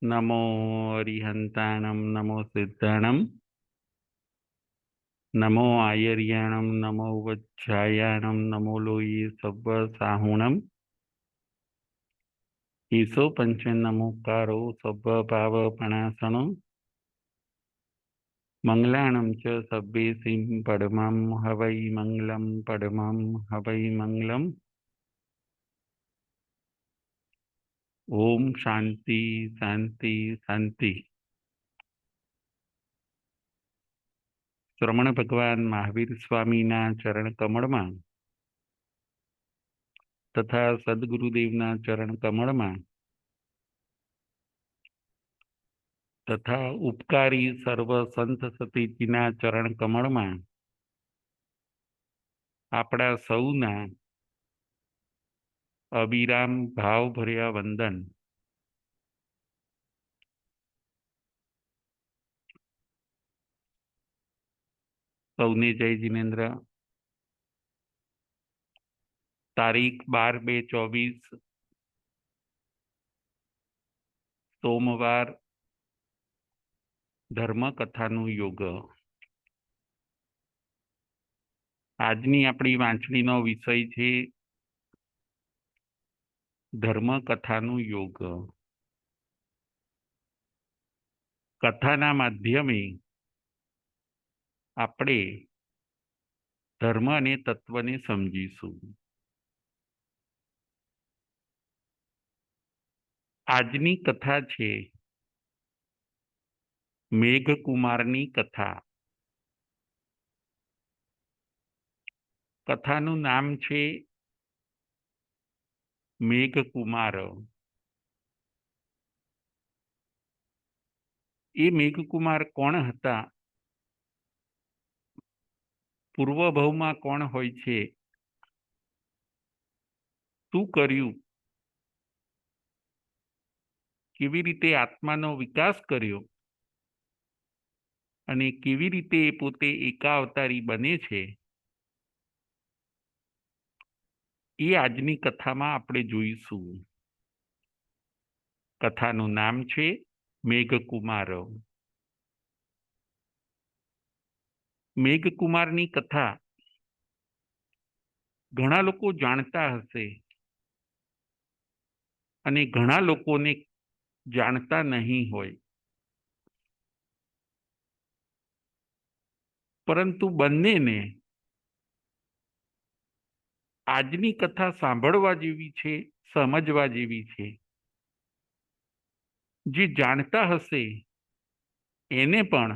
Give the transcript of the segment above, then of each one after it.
नमो अरिहंताणं नमो सिद्धाणं नमो आयर्याणं नमो वज्रायाणं नमो लोये सव्वसाहुणम् ईशो पंचनमुकारो सव्वभावपणासनो मंगलाणं च सव्येसिं पदमं हवै मंगलं पदमं हवै मंगलम्। ओम शांति शांति शांति। श्रमण भगवान महावीर स्वामीना चरण कमळमां तथा सद्गुरुदेवना चरण कमळमां तथा उपकारी सर्व संत सतीजीना चरण कमळमां आपણા સૌના અવિરામ ભાવભર્યા વંદન। સૌને જય જીનેન્દ્ર। તારીખ 12/2/24 સોમવાર ધર્મકથાનું યોગ। આજની આપણી વાંચણીનો વિષય છે ધર્મકથાનું યોગ। કથાના માધ્યમે આપણે ધર્મ અને તત્વને સમજીશું। આજની કથા છે મેઘકુમારની કથા। કથાનું નામ છે મેઘકુમાર। એ મેઘકુમાર કોણ હતા? પૂર્વભવમાં કોણ હોય છે? શું કર્યું? કેવી રીતે આત્માનો વિકાસ કર્યો અને કેવી રીતે પોતે એકાવતારી બને છે, એ આજની કથામાં આપણે જોઈશું। કથાનું નામ છે મેઘકુમાર। મેઘકુમારની કથા ઘણા લોકો જાણતા હશે અને ઘણા લોકોને જાણતા નહીં હોય, પરંતુ બંનેને આજની કથા સાંભળવા જેવી છે, સમજવા જેવી છે। જે જાણતા હશે એને પણ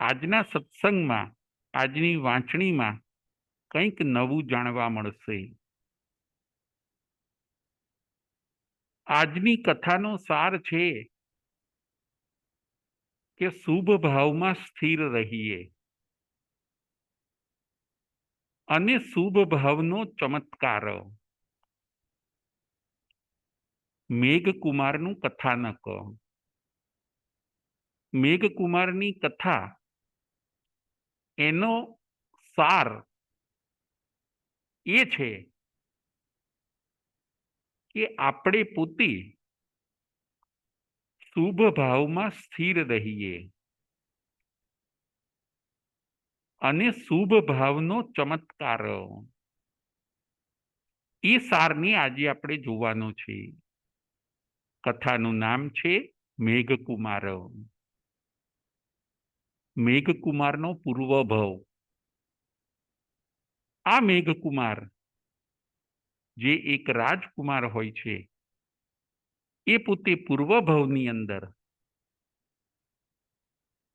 આજના સત્સંગમાં, આજની વાંચણીમાં કંઈક નવું જાણવા મળશે। આજની કથાનો સાર છે કે શુભ ભાવમાં સ્થિર રહીએ અને શુભ ભાવનો ચમત્કાર। મેઘકુમારનું કથાનક। મેઘકુમારની કથા, એનો સાર એ છે કે આપણે પોતે શુભ ભાવમાં સ્થિર રહીએ અને શુભ ભાવનો ચમત્કાર, એ સારને આજે આપણે જોવાનો છે। કથાનું નામ છે મેઘકુમાર। મેઘકુમારનો પૂર્વભવ। આ મેઘકુમાર જે એક રાજકુમાર હોય છે, એ પોતે પૂર્વભવની અંદર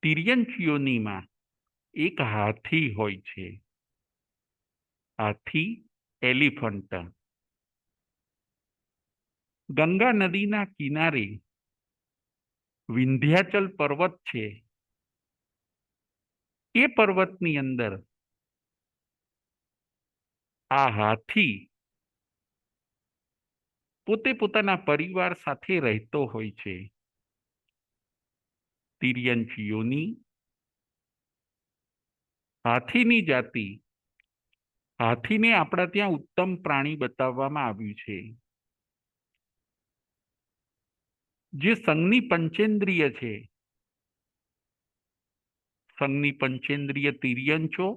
તિર્યંચ યોનિમાં એક હાથી હોય છે। હાથી, એલિફન્ટ। ગંગા નદીના કિનારે વિંધ્યાચલ પર્વત છે। એ પર્વતની અંદર આ હાથી પોતે પોતાના પરિવાર સાથે રહેતો હોય છે। તિર્યંચ યોનિ, હાથીની જાતિ, હાથીને આપણા ત્યાં ઉત્તમ પ્રાણી બતાવવામાં આવ્યું છે। જે સંઘની પંચેન્દ્રિય છે, સંઘની પંચેન્દ્રિય તિર્યંચો,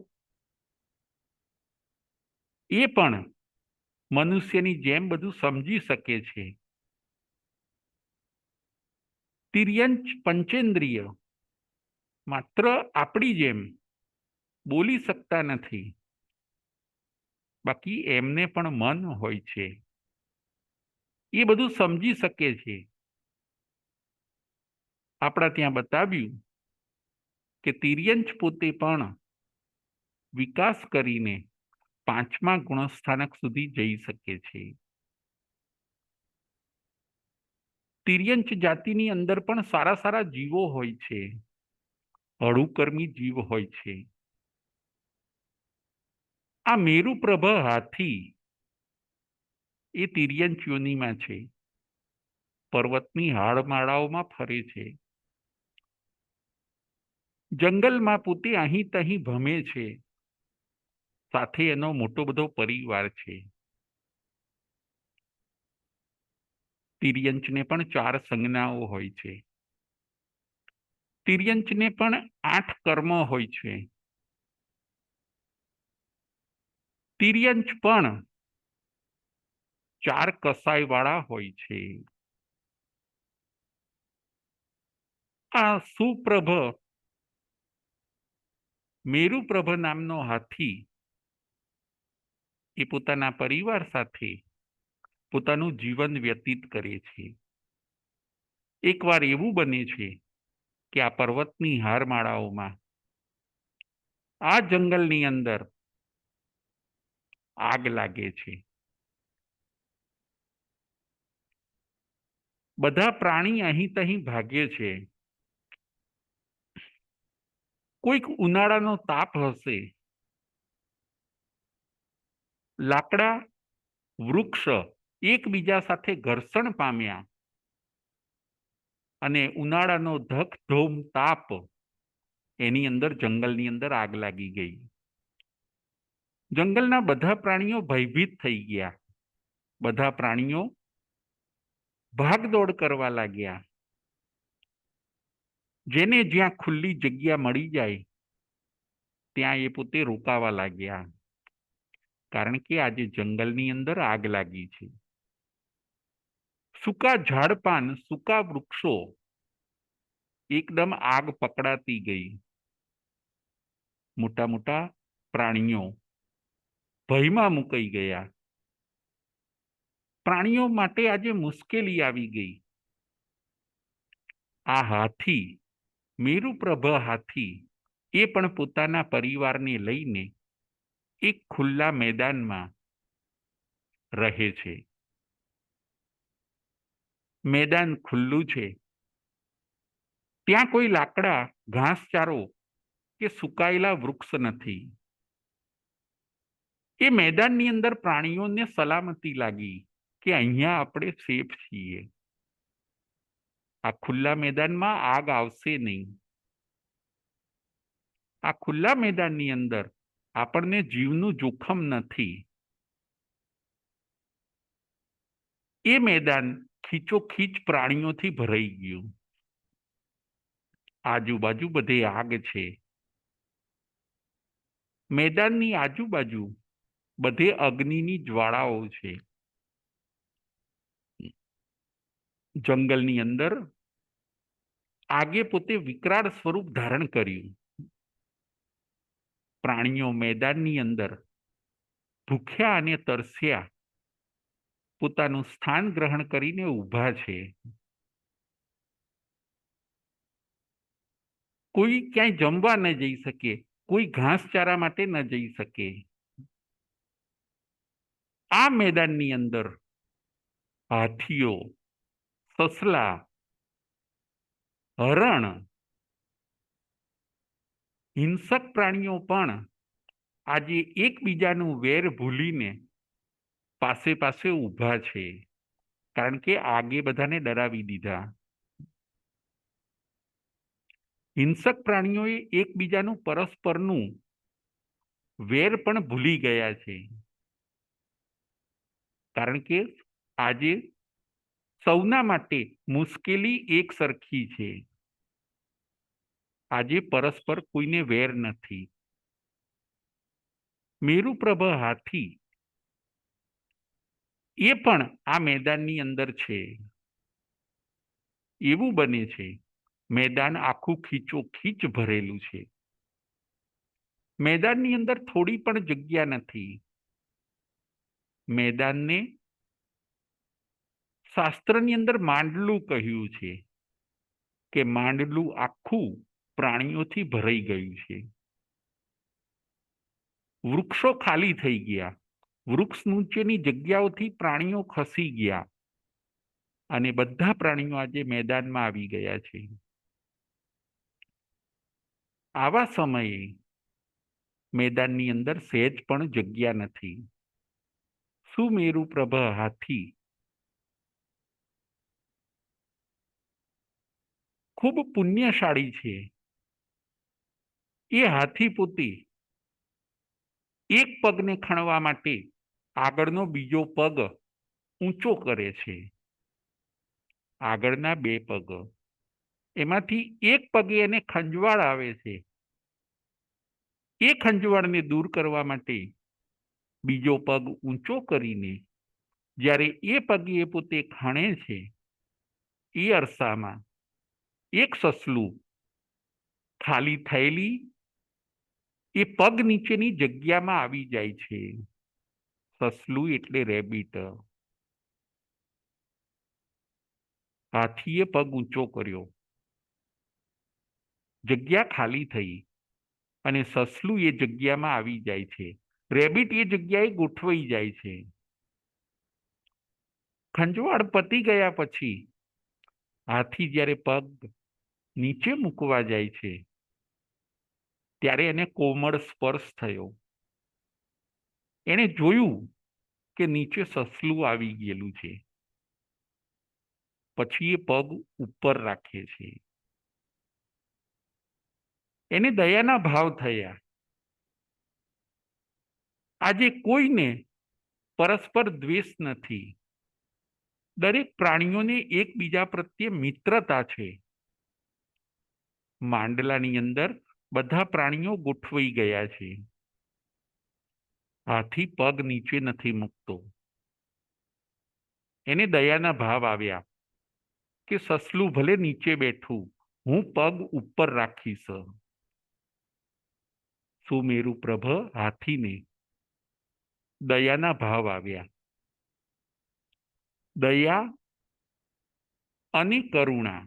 એ પણ મનુષ્યની જેમ બધું સમજી શકે છે. તિર્યંચ પંચેન્દ્રિય માત્ર આપણી જેમ બોલી શકતા નથી, બાકી એમને પણ મન હોય છે, એ બધું સમજી શકે છે. આપણા ત્યાં બતાવ્યું કે તિર્યંચ પોતે પણ વિકાસ કરીને 5મા ગુણસ્થાનક સુધી જઈ શકે છે. તિર્યંચ જાતિની અંદર પણ સારા સારા જીવો હોય છે, હળુકર્મી જીવ હોય છે. આ મેરુપ્રભ હાથી એ તિર્યંચ યોનિમાં છે, પર્વતની હાડમાળાઓમાં ફરે છે, જંગલમાં પોતે અહીં તહીં ભમે છે, સાથે એનો મોટો બધો પરિવાર છે. તિર્યંચને પણ 4 સંજ્ઞાઓ હોય છે. તિર્યંચને પણ 8 કર્મ હોય છે. તિર્યંચ પણ 4 કસાઈવાળા હોય છે. આ સુપ્રભ મેરુપ્રભ નામનો હાથી એ પોતાના પરિવાર સાથે પોતાનું જીવન વ્યતીત કરે છે. એકવાર એવું બને છે કે આ પર્વતની હારમાળાઓમાં, આ જંગલની અંદર આગ લાગે છે. બધા પ્રાણી અહીં તહીં ભાગે છે. કોઈક ઉનાળાનો તાપ હશે, લાકડા વૃક્ષ એકબીજા સાથે ઘર્ષણ પામ્યા અને ઉનાળાનો ધકધોમ તાપ, એની અંદર જંગલની અંદર આગ લાગી ગઈ. જંગલના બધા પ્રાણીઓ ભયભીત થઈ ગયા. બધા પ્રાણીઓ ભાગદોડ કરવા લાગ્યા. જેને જ્યાં ખુલ્લી જગ્યા મળી જાય ત્યાં એ પોતે રોકાવા લાગ્યા, કારણ કે આજે જંગલની અંદર આગ લાગી છે. સૂકા ઝાડપાન, સૂકા વૃક્ષો એકદમ આગ પકડાતી ગઈ. મોટા મોટા પ્રાણીઓ ભયમાં મુકાઈ ગયા. પ્રાણીઓ માટે આજે મુશ્કેલી આવી ગઈ. આ હાથી, મેરુપ્રભ હાથી, એ પણ પોતાના પરિવારને લઈને એક ખુલ્લા મેદાનમાં રહે છે. મેદાન ખુલ્લું છે, ત્યાં કોઈ લાકડા, ઘાસચારો કે સુકાયેલા વૃક્ષ નથી. એ મેદાનની અંદર પ્રાણીઓને સલામતી લાગી કે અહીંયા આપણે સેફ છીએ. આ ખુલ્લા મેદાનમાં આગ આવશે નહીં. આ ખુલ્લા મેદાનની અંદર આપણને જીવનું જોખમ નથી. એ મેદાન ખીચોખીચ પ્રાણીઓથી ભરાઈ ગયું. આજુબાજુ બધે આગ છે. મેદાનની આજુબાજુ બધે અગ્નિની જ્વાળાઓ છે. જંગલની અંદર આગે પોતે વિકરાળ સ્વરૂપ ધારણ કર્યું. પ્રાણીઓ મેદાનની અંદર ભૂખ્યા અને તરસ્યા પોતાનું સ્થાન ગ્રહણ કરીને ઊભા છે. કોઈ ક્યાંય જમવા ન જઈ શકે, કોઈ ઘાસચારા માટે ન જઈ શકે. આ મેદાનની અંદર હાથીઓ, સસલા, હરણ, હિંસક પ્રાણીઓ પણ આજે એકબીજાનું વેર ભૂલીને પાસે પાસે ઊભા છે, કારણ કે આગે બધાને ડરાવી દીધા. હિંસક પ્રાણીઓએ એકબીજાનું પરસ્પરનું વેર પણ ભૂલી ગયા છે, કારણ કે આજે સૌના માટે મુશ્કેલી એક સરખી છે. આજે પરસ્પર કોઈને વેર નથી. મેરુપ્રભ હાથી એ પણ આ મેદાનની અંદર છે. એવું બને છે મેદાન આખું ખીચોખીચ ભરેલું છે. મેદાનની અંદર થોડી પણ જગ્યા નથી. મેદાનને શાસ્ત્રની અંદર માંડલું કહ્યું છે કે માંડલું આખું પ્રાણીઓથી ભરાઈ ગયું છે. વૃક્ષો ખાલી થઈ ગયા. વૃક્ષ નીચેની જગ્યાઓથી પ્રાણીઓ ખસી ગયા અને બધા પ્રાણીઓ આજે મેદાનમાં આવી ગયા છે. આવા સમયે મેદાનની અંદર સહેજ પણ જગ્યા નથી. સુમેરુપ્રભ હાથી ખૂબ પુણ્યશાળી છે. એ હાથી પોતે એક પગને ખણવા માટે આગળનો બીજો પગ ઊંચો કરે છે. આગળના બે પગ એમાંથી એક પગે એને ખંજવાળ આવે છે. એ ખંજવાળને દૂર કરવા માટે બીજો પગ ઊંચો કરીને જ્યારે એ પગે એ પોતે ખણે છે એ અરસામાં એક સસલું ખાલી થયેલી એ પગ નીચેની જગ્યામાં આવી જાય છે. સસલું એટલે રેબિટ. હાથીએ પગ ઊંચો કર્યો, જગ્યા ખાલી થઈ અને સસલું એ જગ્યામાં આવી જાય છે. રેબિટ એ જગ્યાએ ગોઠવાઈ જાય છે. ખંજવાળ પતી ગયા પછી હાથી જ્યારે પગ નીચે મૂકવા જાય છે ત્યારે એને કોમળ સ્પર્શ થયો. એને જોયું કે નીચે સસલું આવી ગયેલું છે. પછી એ પગ ઉપર રાખે છે. એને દયાના ભાવ થયા. આજે કોઈને પરસ્પર દ્વેષ નથી. દરેક પ્રાણીઓને એકબીજા પ્રત્યે મિત્રતા છે. માંડલાની અંદર બધા પ્રાણીઓ ગોઠવાઈ ગયા છે. હાથી પગ નીચે નથી મૂકતો. એને દયાના ભાવ આવ્યા કે સસલું ભલે નીચે બેઠું, હું પગ ઉપર રાખીશ. સુમેરુપ્રભ હાથીને દયાના ભાવ આવ્યા. દયા અને કરુણા,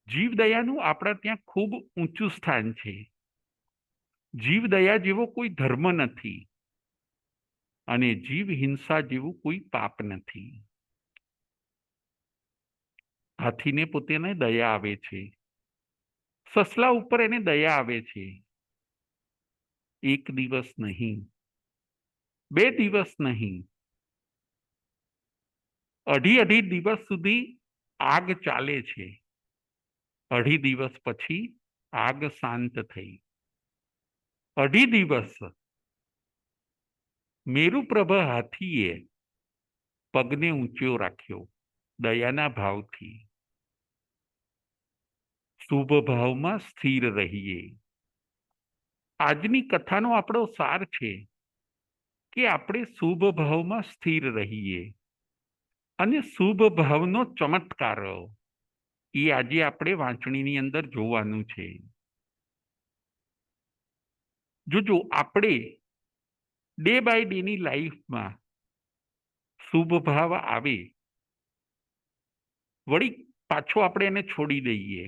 જીવદયાનું આપણા ત્યાં ખૂબ ઊંચું સ્થાન છે. જીવદયા જેવો કોઈ ધર્મ નથી અને જીવ હિંસા જેવું કોઈ પાપ નથી. હાથીને પોતાને દયા આવે છે. સસલા ઉપર એને દયા આવે છે. એક દિવસ નહીં, બે દિવસ નહીં, અઢી દિવસ સુધી આગ ચાલે છે. અઢી દિવસ પછી આગ શાંત થઈ. અઢી દિવસ મેરુપ્રભ હાથીએ પગને ઊંચો રાખ્યો દયાના ભાવથી. શુભ ભાવમાં સ્થિર રહીએ. આજની કથાનો આપણો સાર છે કે આપણે શુભ ભાવમાં સ્થિર રહીએ અને શુભ ભાવનો ચમત્કાર એ આજે આપણે વાંચણીની અંદર જોવાનું છે. જોજો આપણે ડે બાય ડેની લાઈફમાં શુભ ભાવ આવે, વળી પાછો આપણે એને છોડી દઈએ,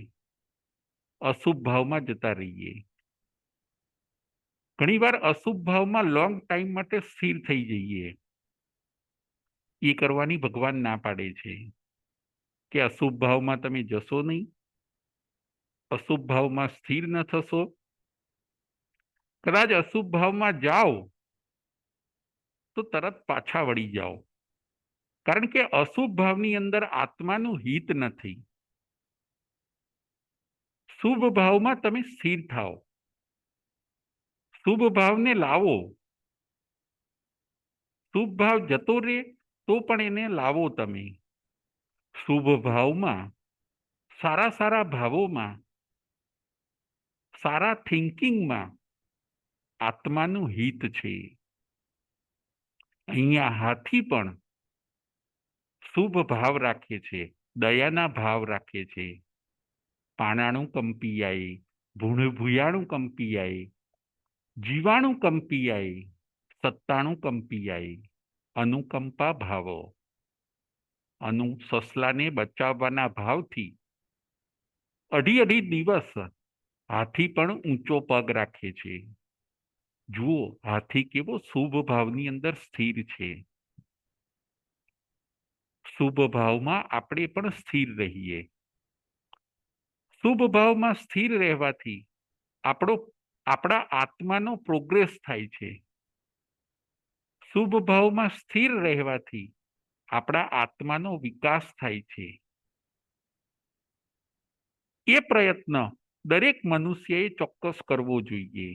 અશુભ ભાવમાં જતા રહીએ. ઘણીવાર અશુભ ભાવમાં લોંગ ટાઈમ માટે સ્થિર થઈ જઈએ. એ કરવાની ભગવાન ના પાડે છે કે અશુભ ભાવમાં તમે જશો નહીં, અશુભ ભાવમાં સ્થિર ન થશો. કદાચ અશુભ ભાવમાં જાઓ તો તરત પાછા વળી જાઓ, કારણ કે અશુભ ભાવની અંદર આત્માનું હિત નથી. શુભ ભાવમાં તમે સ્થિર થાઓ, શુભ ભાવને લાવો. શુભ ભાવ જતો રહે તો પણ એને લાવો તમે શુભ ભાવમાં, સારા સારા ભાવોમાં, સારા થિંકિંગમાં આત્માનું હિત છે. અહીંયા હાથી પણ શુભ ભાવ રાખે છે, દયાના ભાવ રાખે છે. પાણાનું કંપી આય, ભૂયાણું કંપી આય, જીવાણું કંપી આય, સત્તાણું કંપી આય. અનુકંપા ભાવો, સસલાને બચાવવાના ભાવથી અઢી અઢી દિવસ હાથી પણ ઊંચો પગ રાખે છે. જુઓ હાથી કેવો શુભ ભાવની અંદર સ્થિર છે. શુભ ભાવમાં આપણે પણ સ્થિર રહીએ. શુભ ભાવમાં સ્થિર રહેવાથી આપણા આત્માનો પ્રોગ્રેસ થાય છે. શુભ ભાવમાં સ્થિર રહેવાથી આપણા આત્માનો વિકાસ થાય છે. એ પ્રયત્ન દરેક મનુષ્યએ ચોક્કસ કરવો જોઈએ.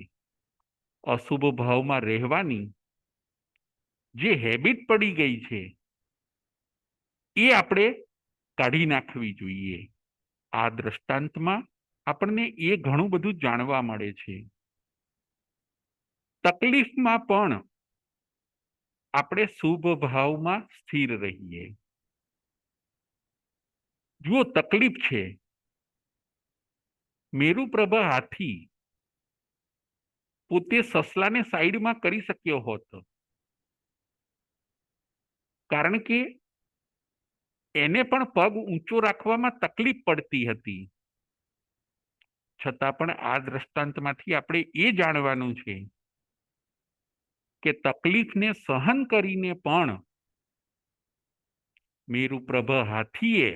અશુભ ભાવમાં રહેવાની જે હેબિટ પડી ગઈ છે એ આપણે કાઢી નાખવી જોઈએ. આ દ્રષ્ટાંતમાં આપણને એ ઘણું બધું જાણવા મળે છે. તકલીફમાં પણ આપણે શુભ ભાવમાં સ્થિર રહીએ. જુઓ તકલીફ છે, મેરુપ્રભા હાથી પોતે સસલાને સાઈડમાં કરી શક્યો હોત, કારણ કે એને પણ પગ ઊંચો રાખવામાં તકલીફ પડતી હતી. છતાં પણ આ દ્રષ્ટાંતમાંથી આપણે એ જાણવાનું છે કે તકલીફને સહન કરીને પણ મેરુપ્રભા હાથીએ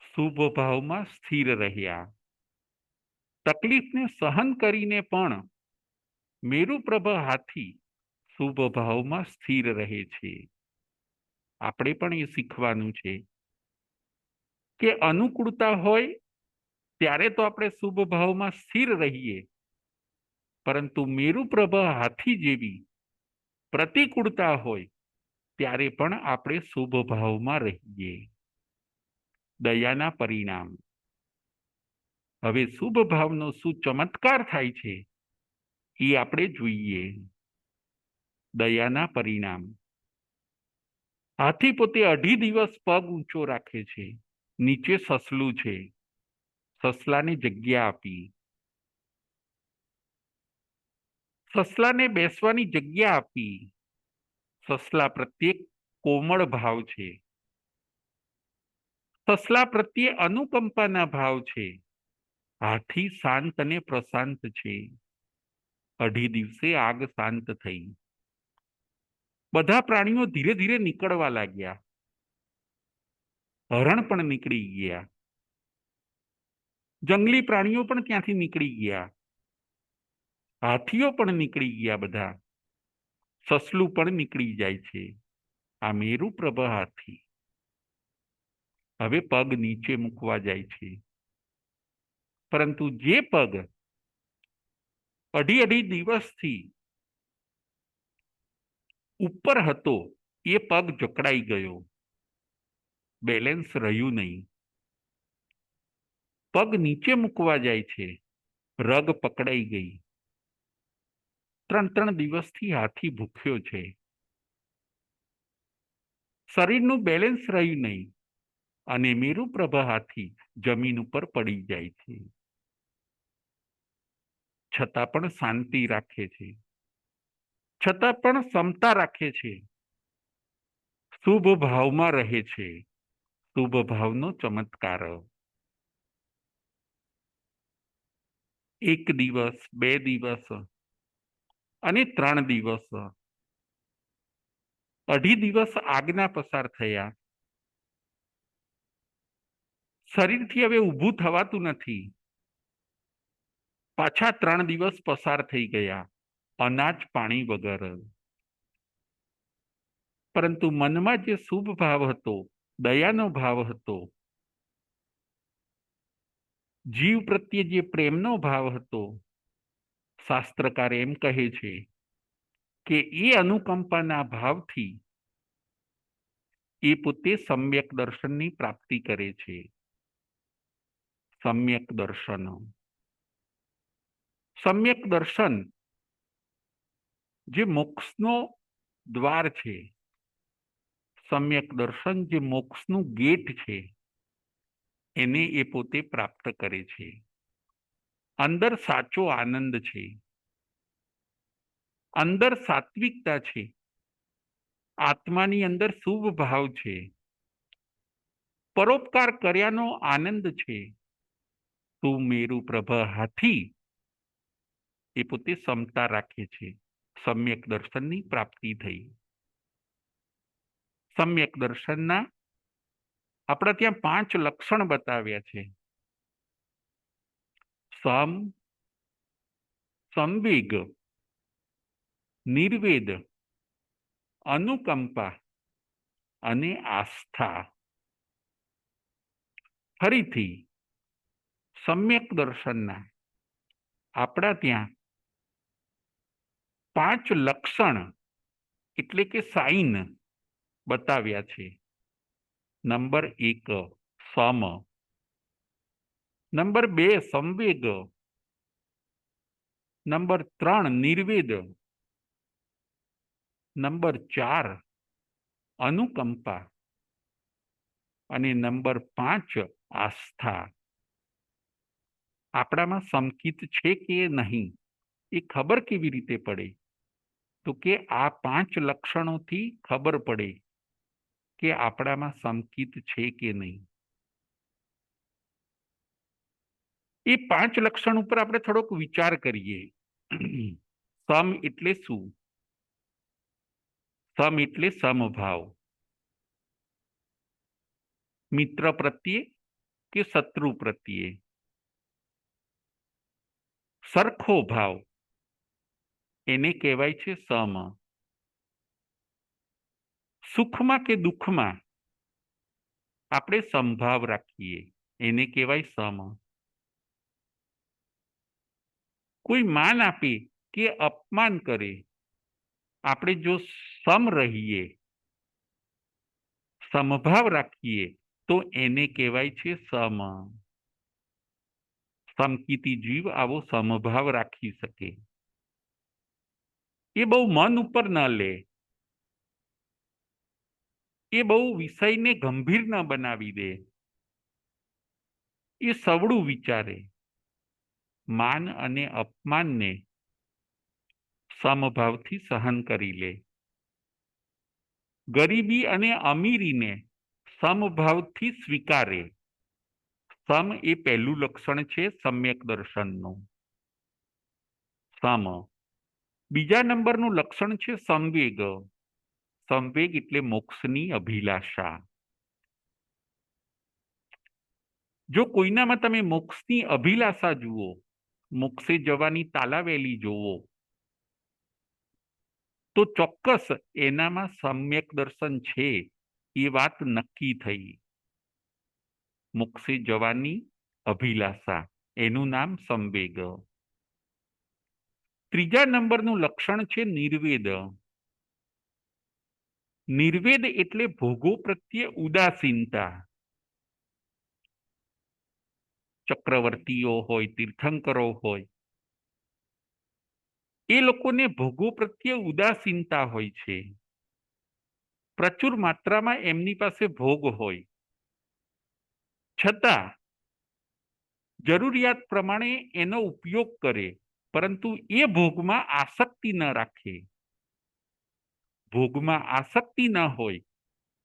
શુભ ભાવમાં સ્થિર રહ્યા. તકલીફને સહન કરીને પણ મેરુપ્રભા હાથી શુભ ભાવમાં સ્થિર રહે છે. આપણે પણ એ શીખવાનું છે કે અનુકૂળતા હોય ત્યારે તો આપણે શુભ ભાવમાં સ્થિર રહીએ, પરંતુ મેરુપ્રભા હાથી જેવી પ્રતિકૂળતા હોય ત્યારે પણ આપણે શુભ ભાવમાં રહીએ. દયાના પરિણામ. હવે શુભ ભાવનો શું ચમત્કાર થાય છે એ આપણે જોઈએ. દયાના પરિણામ. હાથી પોતે અઢી દિવસ પગ ઊંચો રાખે છે. નીચે સસલું છે, સસલાને જગ્યા આપી. સસલાને બેસવાની જગ્યા આપી. સસલા પ્રત્યે કોમળ ભાવ છે. સસલા પ્રત્યે અનુકંપાના ભાવ છે. હાથી શાંત અને પ્રશાંત છે. અઢી દિવસે આગ શાંત થઈ. બધા પ્રાણીઓ ધીરે ધીરે નીકળવા લાગ્યા. હરણ પણ નીકળી ગયા. જંગલી પ્રાણીઓ પણ ત્યાંથી નીકળી ગયા. હાથીઓ પણ નીકળી ગયા. બધા સસલું પણ નીકળી જાય છે. આ મેરુપ્રભા હાથી હવે પગ નીચે મૂકવા જાય છે. પરંતુ જે પગ અઢી અઢી દિવસથી ઉપર હતો એ પગ જકડાઈ ગયો, બેલેન્સ રહ્યું નહીં. પગ નીચે મૂકવા જાય છે, રગ પકડાઈ ગઈ. 3 દિવસથી હાથી ભૂખ્યો છે. શરીરનું બેલેન્સ રહ્યું નહીં અને મેરુપ્રભા હાથી જમીન ઉપર પડી જાય છે. છતાં પણ શાંતિ રાખે છે, છતાં પણ ક્ષમતા રાખે છે. શુભ ભાવમાં રહે છે. શુભ ભાવનો ચમત્કાર. 1 દિવસ, 2 દિવસ અને 3 દિવસ, અઢી દિવસ આજ્ઞા પસાર થયા. શરીરથી હવે ઊભું થવાતું નથી. પાછા 3 દિવસ પસાર થઈ ગયા, અનાજ પાણી વગર. પરંતુ મનમાં જે શુભ ભાવ હતો, દયાનો ભાવ હતો, જીવ પ્રત્યે જે પ્રેમનો ભાવ હતો, શાસ્ત્રકાર એમ કહે છે કે એ અનુકંપાના ભાવથી એ પોતે સમ્યક દર્શનની પ્રાપ્તિ કરે છે. સમ્યક દર્શન. સમ્યક દર્શન જે મોક્ષનો દ્વાર છે, સમ્યક દર્શન જે મોક્ષનું ગેટ છે, એને એ પોતે પ્રાપ્ત કરે છે. અંદર સાચો આનંદ છે, અંદર સાત્વિકતા છે, આત્માની અંદર શુભ ભાવ છે, પરોપકાર કર્યાનો આનંદ છે. તું મેરુ પ્રભ હાથી, એ પોતે સમતા રાખે છે. સમ્યક દર્શનની પ્રાપ્તિ થઈ. સમ્યક દર્શનના આપણા ત્યાં 5 લક્ષણ બતાવ્યા છે. સંવેગ, નિર્વેદ, અનુકંપા અને આસ્થા. ફરીથી સમ્યક દર્શનના આપણા ત્યાં 5 લક્ષણ એટલે કે સાઇન બતાવ્યા છે. નંબર 1 સમ, નંબર 2 સંવેગ, નંબર 3 નિર્વેદ, નંબર 4 અનુકંપા અને નંબર 5 આસ્થા. આપણામાં સમકિત છે કે નહીં એ ખબર કેવી રીતે પડે? તો કે આ 5 લક્ષણોથી ખબર પડે કે આપણામાં સમકિત છે કે નહીં. એ 5 લક્ષણ ઉપર આપણે થોડોક વિચાર કરીએ. સમ એટલે શું? સમ એટલે સમભાવ. મિત્ર પ્રત્યે કે શત્રુ પ્રત્યે સરખો ભાવ, એને કહેવાય છે સમ. સુખમાં કે દુઃખમાં આપણે સમભાવ રાખીએ, એને કહેવાય સમ. કોઈ માન આપે કે અપમાન કરે, આપણે જો સમ રહીએ, સમભાવ રાખીએ, તો એને કહેવાય છે સમ. સમકિતી જીવ આવો સમભાવ રાખી શકે. એ બહુ મન ઉપર ન લે, એ બહુ વિષયને ગંભીર ન બનાવી દે, એ સવડું વિચારે. માન અને અપમાનને સમભાવથી સહન કરી લે. ગરીબી અને અમીરીને સમભાવથી સ્વીકારે. સમ એ પહેલું લક્ષણ છે સમ્યક દર્શનનું. સમ. બીજા નંબરનું લક્ષણ છે સંવેગ. સંવેગ એટલે મોક્ષની અભિલાષા. જો કોઈનામાં તમે મોક્ષની અભિલાષા જુઓ, મોક્ષે જવાની તાલાવેલી જોવો, તો ચોક્કસ એનામાં સમ્યક દર્શન છે એ વાત નક્કી થઈ. મોક્ષે જવાની અભિલાષા, એનું નામ સંવેગ. ત્રીજા નંબરનું લક્ષણ છે નિર્વેદ. નિર્વેદ એટલે ભોગો પ્રત્યે ઉદાસીનતા. ચક્રવર્તીઓ હોય, તીર્થંકરો હોય, એ લોકોને ભોગો પ્રત્યે ઉદાસીનતા હોય છે. પ્રચુર માત્રામાં એમની પાસે ભોગ હોય, છતાં જરૂરિયાત પ્રમાણે એનો ઉપયોગ કરે, પરંતુ એ ભોગમાં આસક્તિ ન રાખે. ભોગમાં આસક્તિ ન હોય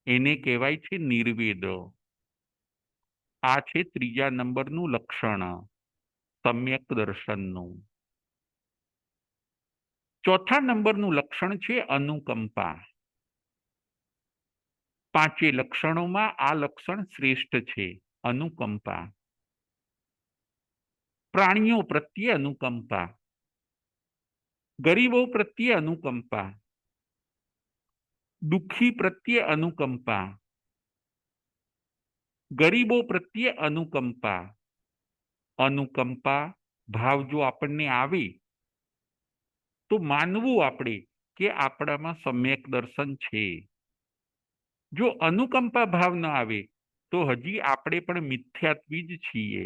એને કહેવાય છે નિર્વેદ. આ છે ત્રીજા નંબરનું લક્ષણ સમ્યક દર્શનનું. ચોથા નંબરનું લક્ષણ છે અનુકંપા. 5 લક્ષણોમાં આ લક્ષણ શ્રેષ્ઠ છે, અનુકંપા. પ્રાણીઓ પ્રત્યે અનુકંપા, ગરીબો પ્રત્યે અનુકંપા, દુઃખી પ્રત્યે અનુકંપા, ગરીબો પ્રત્યે અનુકંપા. અનુકંપા ભાવ જો આપણને આવે તો માનવું આપણે કે આપણામાં સમ્યક દર્શન છે. જો અનુકંપા ભાવ ન આવે તો હજી આપણે પણ મિથ્યાત્વી જ છીએ.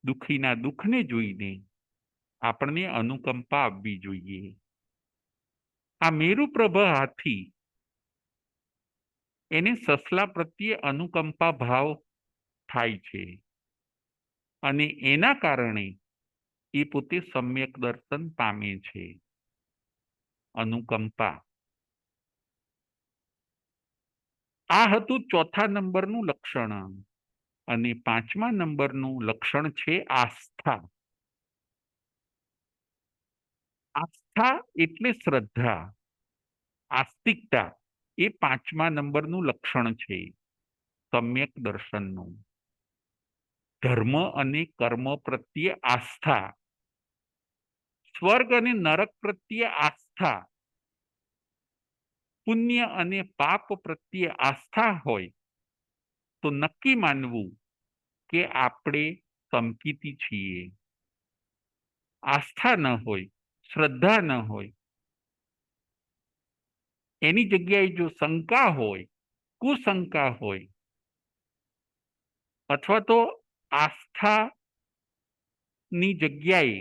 દુઃખીના દુઃખને જોઈને આપણને અનુકંપા આવવી જોઈએ. આ મેરુપ્રભ હાથી, એને સસલા પ્રત્યે અનુકંપા ભાવ થાય છે અને એના કારણે એ પોતે સમ્યક દર્શન પામે છે. અનુકંપા. આ હતું ચોથા નંબરનું લક્ષણ. અને પાંચમા નંબરનું લક્ષણ છે આસ્થા. આસ્થા એટલે શ્રદ્ધા, આસ્તિકતા એ પાંચમા નંબરનું લક્ષણ છે સમ્યક દર્શનનું. ધર્મ અને કર્મ પ્રત્યે આસ્થા, સ્વર્ગ અને નરક પ્રત્યે આસ્થા, પુણ્ય અને પાપ પ્રત્યે આસ્થા હોય તો નક્કી માનવું કે આપણે સંકિતી છીએ. આસ્થા ન હોય, શ્રદ્ધા ન હોય, એની જગ્યાએ જો શંકા હોય, કુશંકા હોય, અથવા તો આસ્થાની જગ્યાએ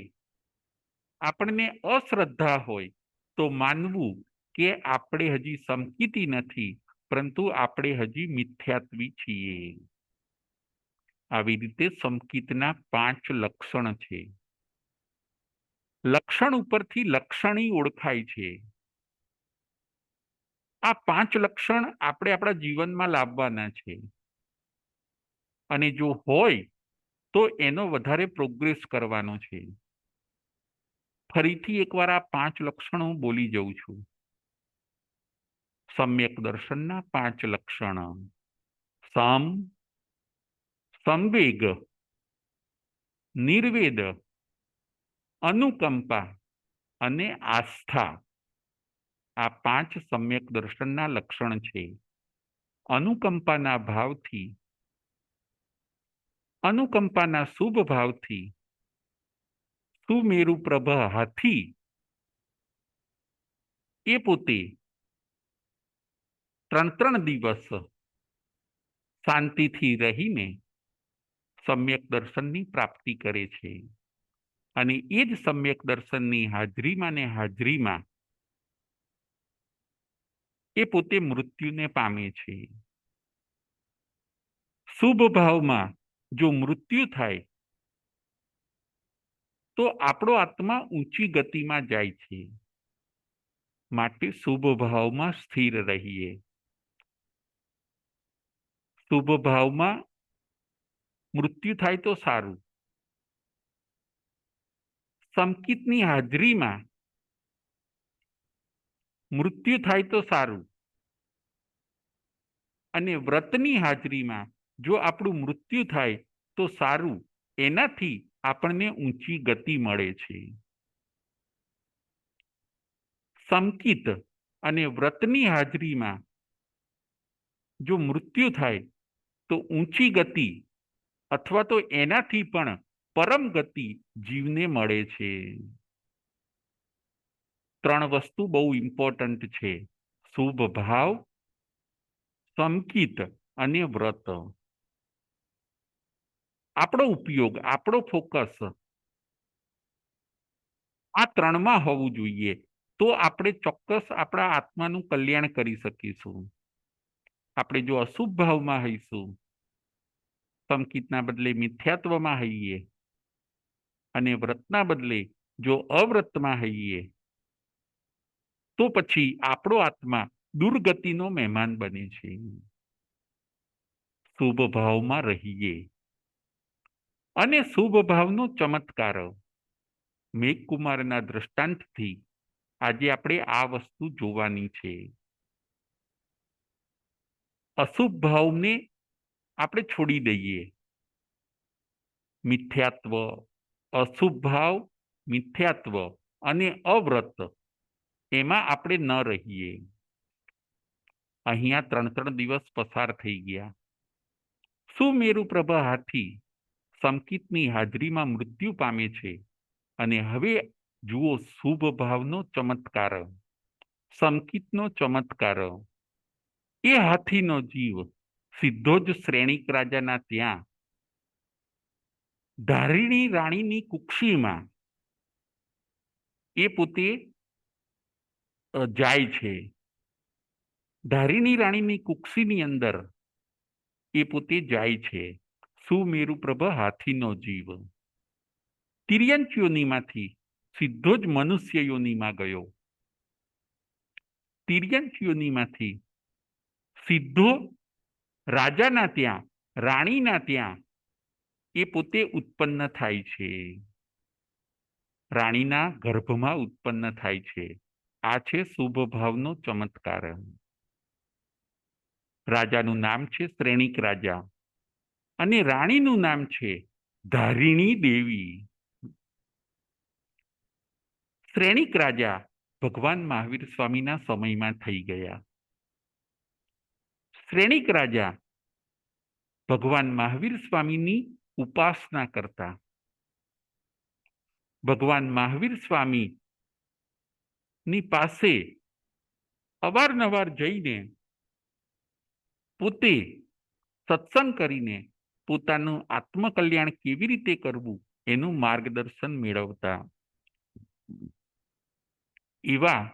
આપણને અશ્રદ્ધા હોય તો માનવું કે આપણે હજી સંકિતી નથી, પરંતુ આપણે હજી મિથ્યાત્વી છીએ. આવી રીતે સંકિતના 5 લક્ષણ છે. લક્ષણ ઉપરથી લક્ષણી ઓળખાય છે. આ 5 લક્ષણ આપણે આપણા જીવનમાં લાવવાના છે અને જો હોય તો એનો વધારે પ્રોગ્રેસ કરવાનો છે. ફરીથી એકવાર આ 5 લક્ષણો બોલી જઉં છું. સમ્યક દર્શનના 5 લક્ષણ: સમ, સંવેગ, નિર્વેદ, અનુકંપા અને આસ્થા. આ 5 સમ્યક દર્શનના લક્ષણ છે. અનુકંપાના ભાવથી, અનુકંપાના શુભ ભાવથી સુમેરુપ્રભ હાથી એ પોતે 3 દિવસ શાંતિથી રહીને સમ્યક દર્શનની પ્રાપ્તિ કરે છે અને એ જ સમ્યક દર્શનની હાજરીમાં ને હાજરીમાં એ પોતે મૃત્યુને પામે છે. શુભ ભાવમાં જો મૃત્યુ થાય તો આપણો આત્મા ઊંચી ગતિમાં જાય છે. માટે શુભ ભાવમાં સ્થિર રહીએ. શુભ ભાવમાં મૃત્યુ થાય તો સારું. સંકિતની હાજરીમાં મૃત્યુ થાય તો સારું અને વ્રતની હાજરીમાં જો આપણું મૃત્યુ થાય તો સારું. એનાથી આપણને ઊંચી ગતિ મળે છે. સંકિત અને વ્રતની હાજરીમાં જો મૃત્યુ થાય તો ઊંચી ગતિ અથવા તો એનાથી પણ પરમ ગતિ જીવને મળે છે. 3 વસ્તુ બહુ ઇમ્પોર્ટન્ટ છે: શુભ ભાવ, સંકિત અને વ્રત. આપણો ઉપયોગ, આપણો ફોકસ આ 3માં હોવું જોઈએ, તો આપણે ચોક્કસ આપણા આત્માનું કલ્યાણ કરી શકીશું. આપણે જો અશુભ ભાવમાં હઈશું, સંકિતના બદલે મિથ્યાત્વમાં હઈએ અને વ્રતના બદલે જો અવ્રતમાં હઈએ તો પછી આપણો આત્મા દુર્ગતિનો મહેમાન બને છે. શુભ ભાવમાં રહીએ. અને શુભ ભાવનો ચમત્કાર મેઘકુમારના દ્રષ્ટાંતથી આજે આપણે આ વસ્તુ જોવાની છે. અશુભ ભાવને આપણે છોડી દઈએ. મિથ્યાત્વ, અશુભ ભાવ, મિથ્યાત્વ અને અવ્રત એમાં આપણે ન રહીએ. અહીંયા 3 દિવસ પસાર થઈ ગયા. સુમેરુપ્રભ હાથી સંકિતની હાજરીમાં મૃત્યુ પામે છે અને હવે જુઓ શુભ ભાવનો ચમત્કાર, સંકિતનો ચમત્કાર. એ હાથીનો જીવ સીધો જ શ્રેણિક રાજાના ત્યાં ધારિણી રાણીની કુક્ષીમાં એ પોતે જાય છે. ધારિણી રાણીની કુક્ષીની અંદર એ પોતે જાય છે. સુમેરુપ્રભ હાથીનો જીવ તિર્યંક યોનિમાંથી સીધો જ મનુષ્ય યોનિમાં ગયો. તિર્યંક યોનિમાંથી સીધો રાજાના ત્યાં, રાણીના ત્યાં એ પોતે ઉત્પન્ન થાય છે. રાણીના ગર્ભમાં ઉત્પન્ન થાય છે. આ છે શુભ ભાવનો ચમત્કાર. રાજાનું નામ છે શ્રેણિક રાજા અને રાણીનું નામ છે ધારિણી દેવી. શ્રેણિક રાજા ભગવાન મહાવીર સ્વામીના સમયમાં થઈ ગયા. શ્રેણિક રાજા ભગવાન મહાવીર સ્વામીની ઉપાસના કરતા. ભગવાન મહાવીર સ્વામીની પાસે અવારનવાર જઈને પોતે સત્સંગ કરીને પોતાનું આત્મકલ્યાણ કેવી રીતે કરવું એનું માર્ગદર્શન મેળવતા. એવા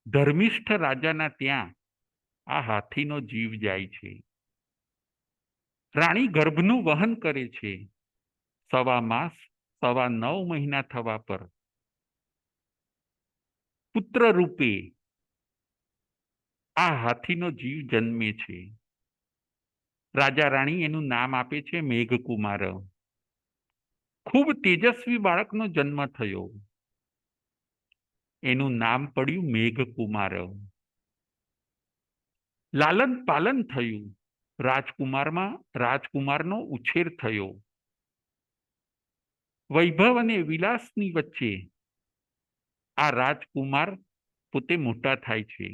ધર્મિષ્ઠ રાજાના ત્યાં આ હાથીનો જીવ જાય છે. રાણી ગર્ભનું વહન કરે છે. 1.25 માસ 9.25 મહિના થવા પર પુત્ર રૂપે આ હાથીનો જીવ જન્મે છે. રાજા રાણી એનું નામ આપે છે મેઘકુમાર. ખૂબ તેજસ્વી બાળકનો જન્મ થયો. એનું નામ પડ્યું મેઘકુમાર. લાલન પાલન થયું. રાજકુમારનો ઉછેર થયો. વૈભવ અને વિલાસની વચ્ચે આ રાજકુમાર પોતે મોટા થાય છે.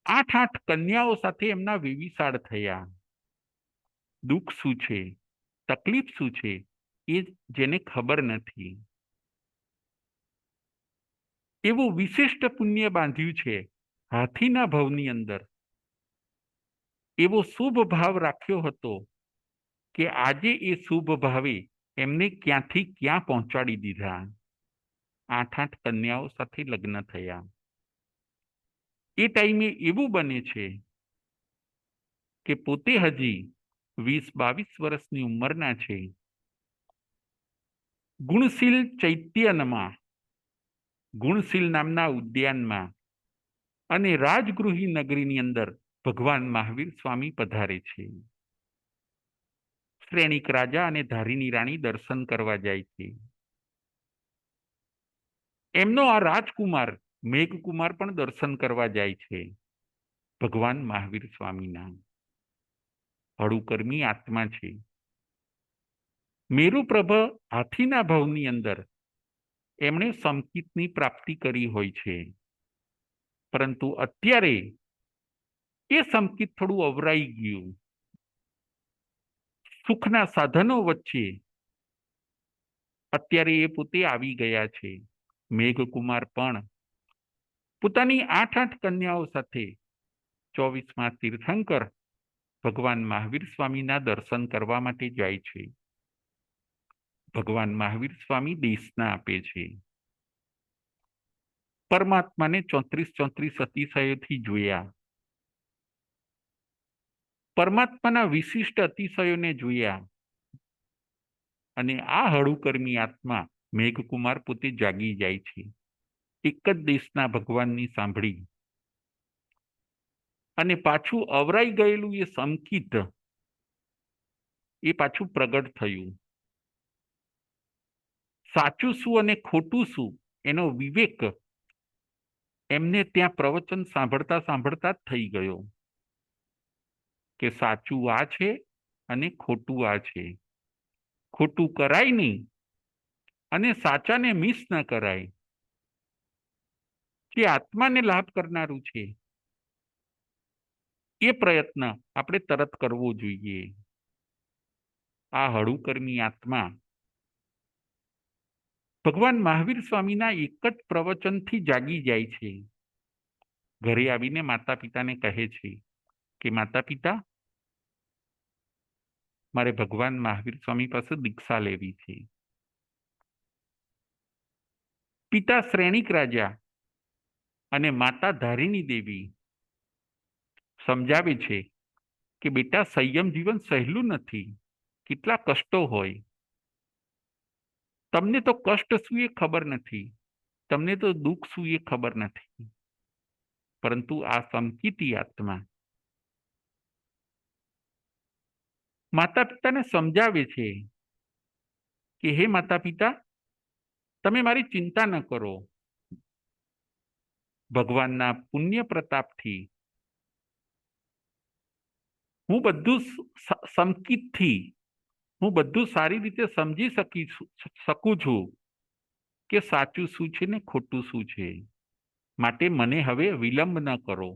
8 કન્યાઓ સાથે એમના વેવિશાળ થયા. દુઃખ શું છે, તકલીફ શું છે, એ જેને ખબર નથી. એવું વિશિષ્ટ પુણ્ય બાંધ્યું છે હાથીના ભવની અંદર. એવો શુભ ભાવ રાખ્યો હતો કે આજે એ શુભ ભાવે એમને ક્યાંથી ક્યાં પહોંચાડી દીધા. 8 કન્યાઓ સાથે લગ્ન થયા. એ ટાઈમે એવું બને છે કે પોતે હજી 20-22 વર્ષની ઉંમરના છે. ગુણશીલ ચૈત્યનમાં, ગુણશીલ નામના ઉદ્યાનમાં અને રાજગૃહી નગરીની અંદર ભગવાન મહાવીર સ્વામી પધારે છે. શ્રેણિક રાજા અને ધારિણી રાણી દર્શન કરવા જાય છે. એમનો આ રાજકુમાર મેઘકુમાર પણ દર્શન કરવા જાય છે ભગવાન મહાવીર સ્વામીના. હળુકર્મી આત્મા છે. મેરુપ્રભ હાથીના ભવની અંદર એમણે સમકિતની પ્રાપ્તિ કરી હોય છે, પરંતુ અત્યારે એ સમકિત થોડું અવરાઈ ગયું. સુખના સાધનો વચ્ચે અત્યારે એ પોતે આવી ગયા છે. મેઘકુમાર પણ પોતાની 8 કન્યાઓ સાથે 24માં તીર્થંકર ભગવાન મહાવીર સ્વામીના દર્શન કરવા માટે જાય છે. ભગવાન મહાવીર સ્વામી દેશના આપે છે. પરમાત્માને 34 અતિશયોથી જોયા. પરમાત્માના વિશિષ્ટ અતિશયોને જોયા અને આ હળુકર્મી આત્મા મેઘકુમાર પોતે જાગી જાય છે. એક જ દેશના ભગવાનની સાંભળી અને પાછું અવરાઈ ગયેલું એ સમકિત એ પાછું પ્રગટ થયું. સાચું શું અને ખોટું શું એનો વિવેક એમને ત્યાં પ્રવચન સાંભળતા સાંભળતા જ થઈ ગયો કે સાચું આ છે અને ખોટું આ છે. ખોટું કરાય નહીં અને સાચાને મિસ ન કરાય. જે આત્માને લાભ કરનારું છે એ પ્રયત્ન આપણે તરત કરવો જોઈએ. આ હળુકર્મી આત્મા ભગવાન મહાવીર સ્વામીના એક જ પ્રવચનથી જાગી જાય છે. ઘરે આવીને માતા પિતાને કહે છે કે માતા પિતા, મારે ભગવાન મહાવીર સ્વામી પાસે દીક્ષા લેવી છે. પિતા શ્રેણિક રાજા અને માતા ધારિણી દેવી સમજાવે છે કે બેટા, સંયમ જીવન સહેલું નથી, કેટલા કષ્ટો હોય. તમને તો કષ્ટ શું એ ખબર નથી, તમને તો દુઃખ શું એ ખબર નથી, પરંતુ આ સંકિતી આત્મા માતા પિતાને સમજાવે છે કે હે માતા પિતા, તમે મારી ચિંતા ન કરો. ભગવાનના પુણ્ય પ્રતાપથી હું બધું સંકિતથી હું બધું સારી રીતે સમજી શકું છું કે સાચું શું છે ને ખોટું શું છે. માટે મને હવે વિલંબ ન કરો.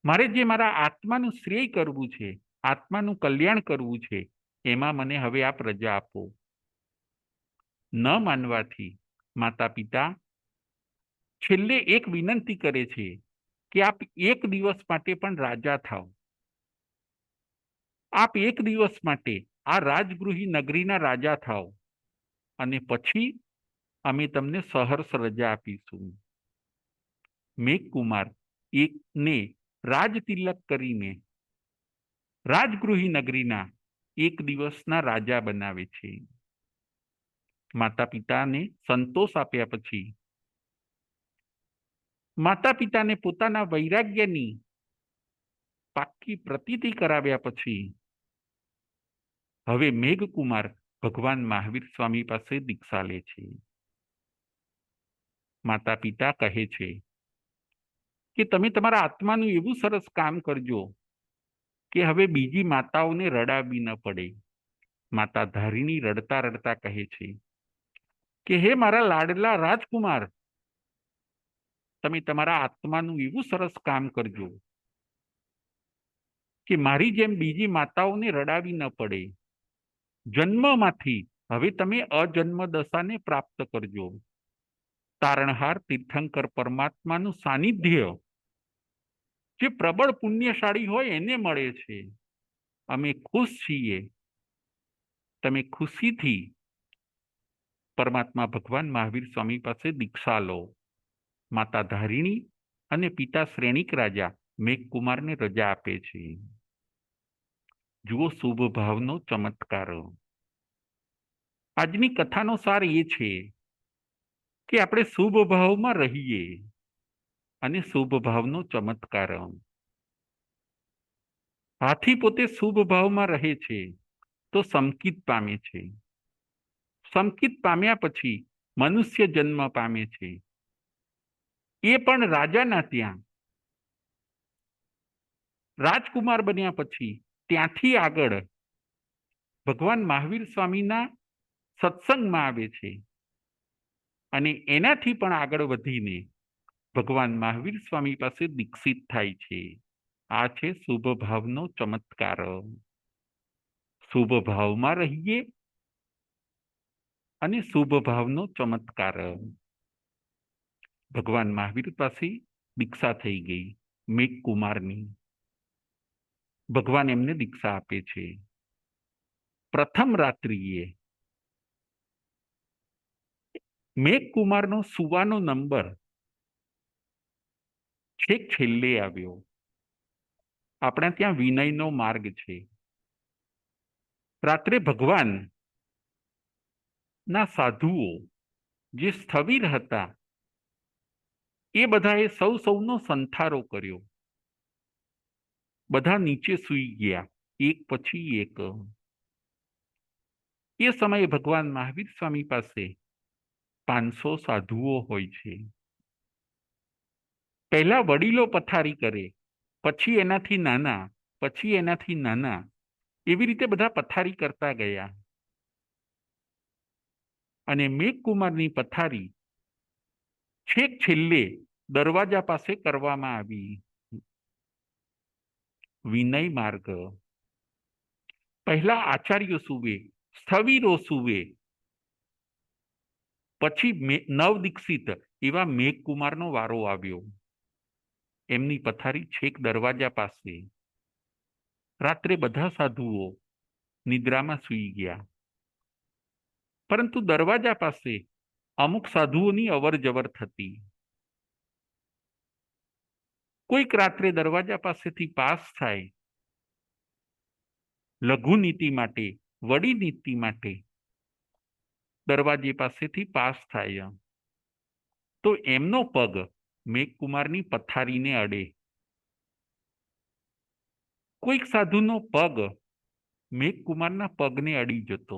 મારે જે મારા આત્માનું શ્રેય કરવું છે, આત્માનું કલ્યાણ કરવું છે, એમાં મને હવે આપ રજા આપો. ન માનવાથી માતા પિતા છેલ્લે એક વિનંતી કરે છે કે આપ એક દિવસ માટે પણ રાજા થાઓ. આપ એક દિવસ માટે આ રાજગૃહી નગરીના રાજા થાઓ, અને પછી અમે તમને સહર્ષ રજા આપીશું. મેઘકુમાર એકને રાજ તિલક કરીને રાજગૃહી નગરીના એક દિવસના રાજા બનાવે છે. માતા પિતાને સંતોષ આપ્યા પછી માતા પિતાને પોતાના વૈરાગ્યની પાક્કી પ્રતીતિ કરાવ્યા પછી હવે મેઘકુમાર ભગવાન મહાવીર સ્વામી પાસે દીક્ષા લે છે. માતા પિતા કહે છે કે તમે તમારા આત્માનું એવું સરસ કામ કરજો કે હવે બીજી માતાઓને રડાવી ન પડે. માતા ધારિણી રડતા રડતા કહે છે કે હે મારા લાડલા રાજકુમાર, તમે તમારા આત્માનું એવું સરસ કામ કરજો કે મારી જેમ બીજી માતાઓને રડાવી ન પડે. જન્મમાંથી હવે તમે અજન્મ દશાને પ્રાપ્ત કરજો. તારણહાર તીર્થંકર પરમાત્માનું સાનિધ્ય જે પ્રબળ પુણ્યશાળી હોય એને મળે છે. અમે ખુશ છીએ. તમે ખુશીથી પરમાત્મા ભગવાન મહાવીર સ્વામી પાસે દીક્ષા લો. માતા ધારિણી અને પિતા શ્રેણિક રાજા મેઘકુમારને રજા આપે છે. જુઓ શુભ ભાવનો ચમત્કાર. આજની કથાનો સાર એ છે કે આપણે શુભ ભાવમાં રહીએ અને શુભ ભાવનો ચમત્કાર. હાથી પોતે શુભ ભાવમાં રહે છે તો સંકિત પામે છે. સંકિત પામ્યા પછી મનુષ્ય જન્મ પામે છે, એ પણ રાજાના ત્યાં. રાજકુમાર બન્યા પછી ત્યાંથી આગળ ભગવાન મહાવીર સ્વામીના સત્સંગમાં આવે છે, અને એનાથી પણ આગળ વધીને ભગવાન મહાવીર સ્વામી પાસે દીક્ષિત થાય છે. આ છે શુભ ભાવનો ચમત્કાર. શુભ ભાવમાં રહીએ અને શુભ ભાવનો ચમત્કાર. ભગવાન મહાવીર પાસે દીક્ષા થઈ ગઈ મેઘકુમારની. ભગવાન એમને દીક્ષા આપે છે. પ્રથમ રાત્રિએ મેઘકુમારનો સુવાનો નંબર છેક છેલ્લે આવ્યો. આપણા ત્યાં વિનયનો માર્ગ છે. રાત્રે ભગવાન ના સાધુઓ જે સ્થવિર હતા એ બધાએ સૌનો સંથારો કર્યો. બધા નીચે સૂઈ ગયા એક પછી એક. એ સમયે ભગવાન મહાવીર સ્વામી પાસે 500 સાધુઓ હોય છે. પહેલા વડીલો પથારી કરે, પછી એનાથી નાના, પછી એનાથી નાના, એવી રીતે બધા પથારી કરતા ગયા. અને મેઘકુમારની પથારી છેક છેલ્લે દરવાજા પાસે કરવામાં આવી. વિનય માર્ગ. પહેલા આચાર્યો સૂવે, સ્થવિરો સૂવે, પછી નવદીક્ષિત એવા મેઘકુમારનો વારો આવ્યો. એમની પથારી છેક દરવાજા પાસે. રાત્રે બધા સાધુઓ નિદ્રામાં સૂઈ ગયા, પરંતુ દરવાજા પાસે અમુક સાધુઓની અવર જવર થતી. કોઈક રાત્રે દરવાજા પાસેથી પાસ થાય, લઘુ નીતિ માટે, વડી નીતિ માટે દરવાજે પાસેથી પાસ થાય તો એમનો પગ મેઘકુમારની પથારીને અડે. કોઈક સાધુનો પગ મેઘકુમારના પગને અડી જતો.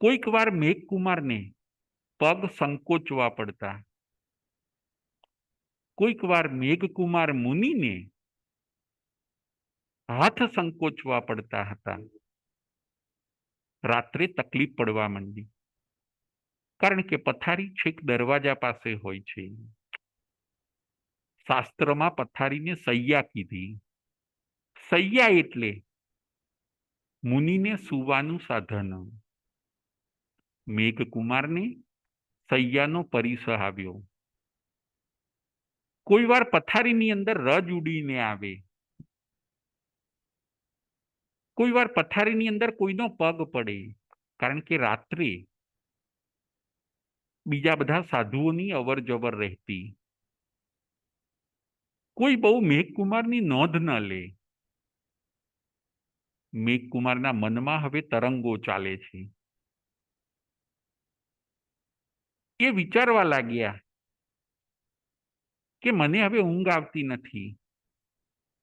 કોઈક વાર મેઘકુમારને પગ સંકોચવા પડતા. કોઈક વાર મેઘકુમાર મુનિને હાથ સંકોચવા પડતા હતા. રાત્રે તકલીફ પડવા માંડી, કારણ કે પથારી છેક દરવાજા પાસે હોય છે. શાસ્ત્રમાં પથારીને સૈયા કીધી. સૈયા એટલે મુનિને સુવાનું સાધન. મેઘકુમારને સૈયાનો પરિસર આવ્યો. કોઈ વાર પથારીની અંદર રજ ઉડીને આવે. કોઈ વાર પથારીની અંદર કોઈનો પગ પડે, કારણ કે રાત્રે બીજા બધા સાધુઓની અવર જવર રહેતી. કોઈ બહુ મેઘકુમારની નોંધ ન લે. મેઘકુમારના મનમાં હવે તરંગો ચાલે છે. એ વિચારવા લાગ્યા કે મને હવે ઊંઘ આવતી નથી,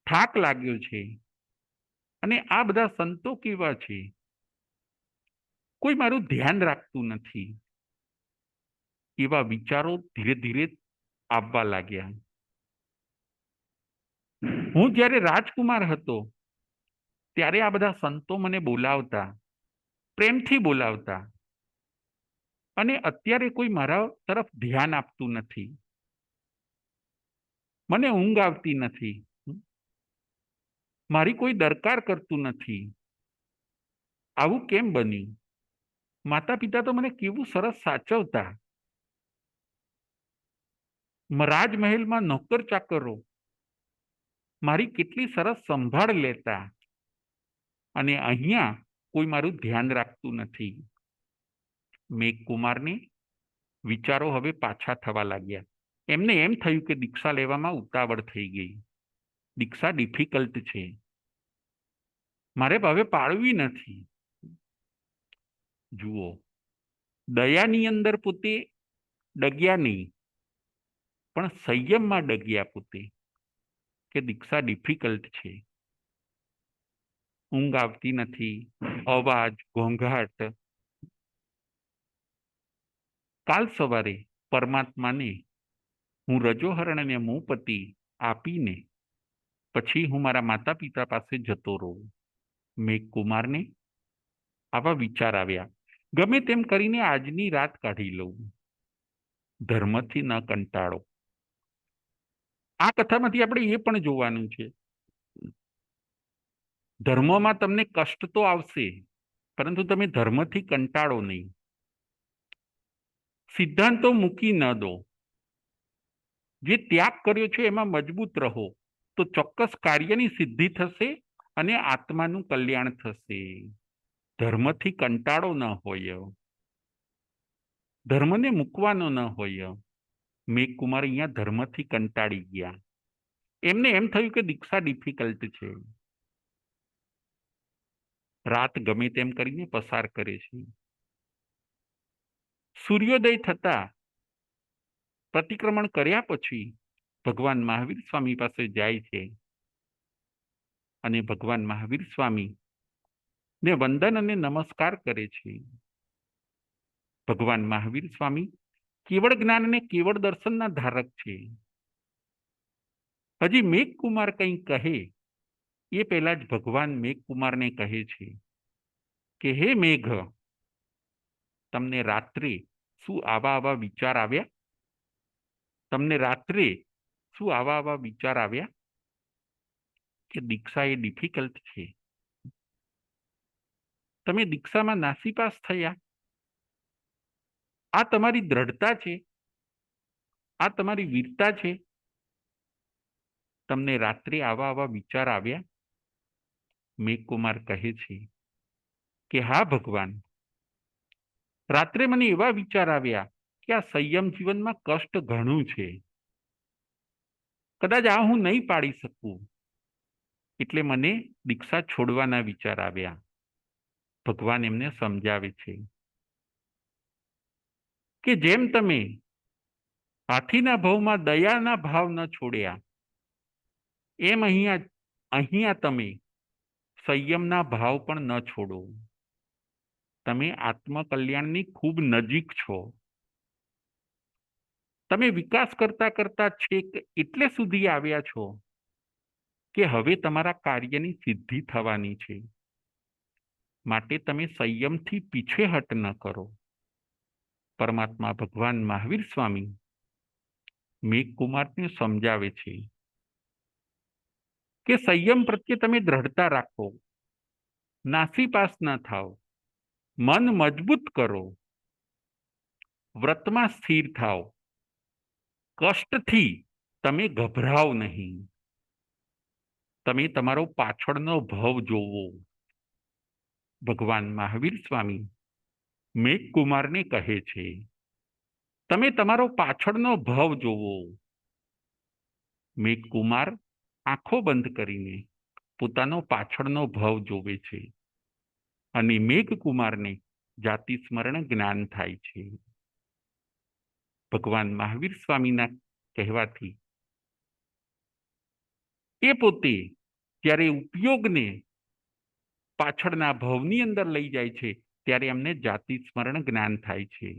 થાક લાગ્યો છે, અને આ બધા સંતો કેવા છે, કોઈ મારું ધ્યાન રાખતું નથી. એવા વિચારો ધીરે ધીરે આવવા લાગ્યા. હું જ્યારે રાજકુમાર હતો ત્યારે આ બધા સંતો મને બોલાવતા, પ્રેમથી બોલાવતા, અને અત્યારે કોઈ મારા તરફ ધ્યાન આપતું નથી. મને ઊંઘ આવતી નથી, મારી કોઈ દરકાર કરતું નથી. આવું કેમ બન્યું? માતા પિતા તો મને કેવું સરસ સાચવતા. રાજમહેલમાં નોકર ચાકરો મારી કેટલી સરસ સંભાળ લેતા, અને અહીંયા કોઈ મારું ધ્યાન રાખતું નથી. મેઘકુમારને વિચારો હવે પાછા થવા લાગ્યા. એમને એમ થયું કે દીક્ષા લેવામાં ઉતાવળ થઈ ગઈ. દીક્ષા ડિફિકલ્ટ છે, મારે હવે પાળવી નથી. જુઓ, દયાની અંદર પોતે ડગ્યા નહીં, પણ સંયમમાં ડગ્યા પોતે, કે દીક્ષા ડિફિકલ્ટ છે. ઊંઘ આવતી નથી, અવાજ, ઘોંઘાટ. કાલ સવારે પરમાત્માને હું રજોહરણ અને મુપતિ આપીને પછી હું મારા માતા પિતા પાસે જતો રહું. મેઘકુમારને આવા વિચાર આવ્યા. ગમે તેમ કરીને આજની રાત કાઢી લઉં, ધર્મથી ન કંટાળો. આ કથામાંથી આપણે એ પણ જોવાનું છે, ધર્મમાં તમને કષ્ટ તો આવશે, પરંતુ તમે ધર્મથી કંટાળો નહીં. સિદ્ધાંતો મૂકી ન દો. જે ત્યાગ કર્યો છે એમાં મજબૂત રહો, તો ચોક્કસ કાર્યની સિદ્ધિ થશે અને આત્માનું કલ્યાણ થશે. ધર્મથી કંટાળો ન હોય, ધર્મને મૂકવાનો ન હોય. મેઘકુમાર અહીંયા ધર્મથી કંટાળી ગયા. એમને એમ થયું કે દીક્ષા ડિફિકલ્ટ છે. રાત ગમે તેમ કરીને પસાર કરે છે. સૂર્યોદય થતા પ્રતિક્રમણ કર્યા પછી ભગવાન મહાવીર સ્વામી પાસે જાય છે, અને ભગવાન મહાવીર સ્વામી ને વંદન અને નમસ્કાર કરે છે. ભગવાન મહાવીર સ્વામી કેવળ જ્ઞાન અને કેવળ દર્શનના ધારક છે. હજી મેઘકુમાર કંઈ કહે એ પહેલા જ ભગવાન મેઘકુમારને કહે છે કે હે મેઘ, તમને રાત્રે શું આવા વિચાર આવ્યા? તમને રાત્રે શું આવા વિચાર આવ્યા કે દીક્ષા એ ડિફિકલ્ટ છે? તમે દીક્ષામાં નાસીપાસ થયા. આ તમારી દ્રઢતા છે, આ તમારી વીરતા છે. તમને રાત્રે આવા આવા વિચાર આવ્યા? મેઘકુમાર કહે છે કે હા ભગવાન, રાત્રે મને એવા વિચાર આવ્યા કે આ સંયમ જીવનમાં કષ્ટ ઘણું છે, કદાચ આ હું નહીં પાડી શકું, એટલે મને દીક્ષા છોડવાના વિચાર આવ્યા. ભગવાન એમને સમજાવે છે કે જેમ તમે હાથીના ભવમાં દયાના ભાવ ન છોડ્યા, એમ અહીંયા તમે સંયમના ભાવ પણ ન છોડો. તમે આત્મકલ્યાણની ખૂબ નજીક છો. તમે વિકાસ કરતા કરતા છેક એટલે સુધી આવ્યા છો કે હવે તમારા કાર્યની સિદ્ધિ થવાની છે. માટે તમે સંયમથી પીછેહટ ન કરો. પરમાત્મા ભગવાન મહાવીર સ્વામી મેઘકુમારને સમજાવે છે કે સંયમ પ્રત્યે તમે દ્રઢતા રાખો, નાસીપાસ ન થાઓ, મન મજબૂત કરો, વ્રતમાં સ્થિર થાઓ, કષ્ટથી તમે ગભરાઓ નહીં. તમે તમારો પાછળનો ભવ જોવો. ભગવાન મહાવીર સ્વામી મેઘકુમારને કહે છે, તમે તમારો પાછળનો ભવ જોવો. મેઘકુમાર આંખો બંધ કરીને પોતાનો પાછળનો ભવ જોવે છે અને મેઘકુમારને જાતિ સ્મરણ જ્ઞાન થાય છે. ભગવાન મહાવીર સ્વામીના કહેવાથી એ પોતે જ્યારે ઉપયોગને પાછળના ભવની અંદર લઈ જાય છે ત્યારે એમને જાતિ સ્મરણ જ્ઞાન થાય છે.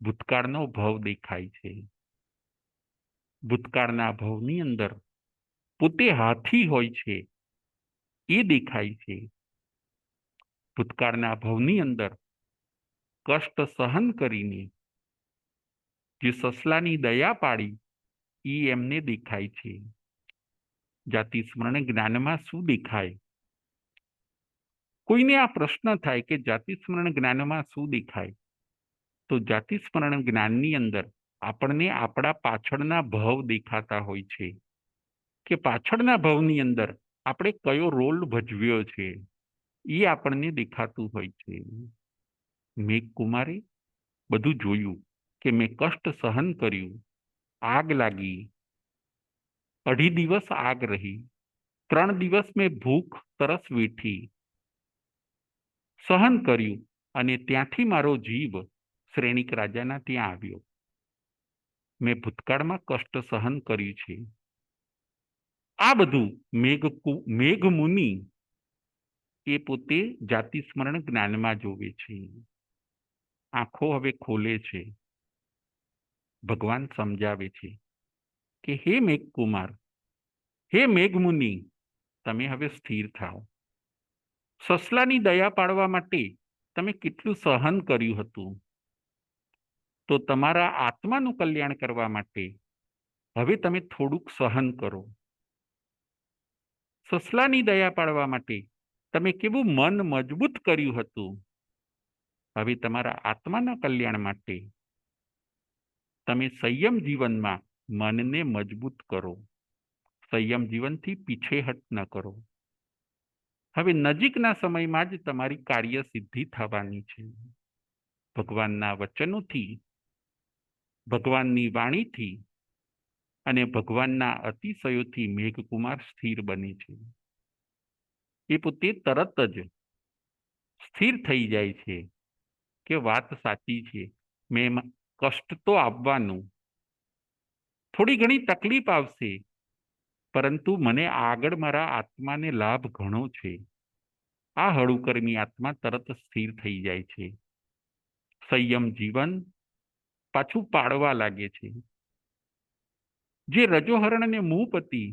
ભૂતકાળનો ભવ દેખાય છે. ભૂતકાળના ભવની અંદર પોતે હાથી હોય છે એ દેખાય છે. ભૂતકાળના ભવની અંદર કષ્ટ સહન કરીને જે સસલાની દયા પાડી એ એમને દેખાય છે. જાતિ સ્મરણ જ્ઞાનમાં શું દેખાય? કોઈને આ પ્રશ્ન થાય કે જાતિ સ્મરણ જ્ઞાનમાં શું દેખાય, તો જાતિ સ્મરણ જ્ઞાનની અંદર આપણને આપણા પાછળના ભવ દેખાતા હોય છે કે પાછળના ભવની અંદર આપણે કયો રોલ ભજવ્યો છે એ આપણને દેખાતું હોય છે. મેઘકુમારે બધું જોયું કે મેં કષ્ટ સહન કર્યું, આગ લાગી, 2.5 દિવસ આગ રહી, 3 દિવસ મેં ભૂખ તરસ વેઠી, સહન કર્યું અને ત્યાંથી મારો જીવ શ્રેણિક રાજાના ત્યાં આવ્યો. મેં ભૂતકાળમાં કષ્ટ સહન કર્યું છે. આ બધું મેઘમુનિ એ પોતે જાતિ સ્મરણ જ્ઞાનમાં જોવે છે. આંખો હવે ખોલે છે. ભગવાન સમજાવે છે કે હે મેઘકુમાર, હે મેઘમુનિ, તમે હવે સ્થિર થાઓ. સસલાની દયા પાડવા માટે તમે કેટલું સહન કર્યું હતું, તો તમારા આત્માનું કલ્યાણ કરવા માટે હવે તમે થોડુંક સહન કરો. સસલાની દયા પાડવા માટે તમે કેવું મન મજબૂત કર્યું હતું, હવે તમારા આત્માના કલ્યાણ માટે તમે સંયમ જીવનમાં મનને મજબૂત કરો. સંયમ જીવનથી પીછેહટ ન કરો. હવે નજીકના સમયમાં જ તમારી કાર્ય સિદ્ધિ થવાની છે. ભગવાનના વચનોથી, ભગવાનની વાણીથી અને ભગવાનના અતિશયોથી મેઘકુમાર સ્થિર બને છે. એ પોતે તરત જ સ્થિર થઈ જાય છે કે વાત સાચી છે, મેં કષ્ટ તો આવવાનું, થોડી ઘણી તકલીફ આવશે, પરંતુ મને આગળ મારા આત્માને લાભ ઘણો છે. આ હળુકર્મી આત્મા તરત સ્થિર થઈ જાય છે. સંયમ જીવન પાછું પાડવા લાગે છે. જે રજોહરણ અને મૂપતિ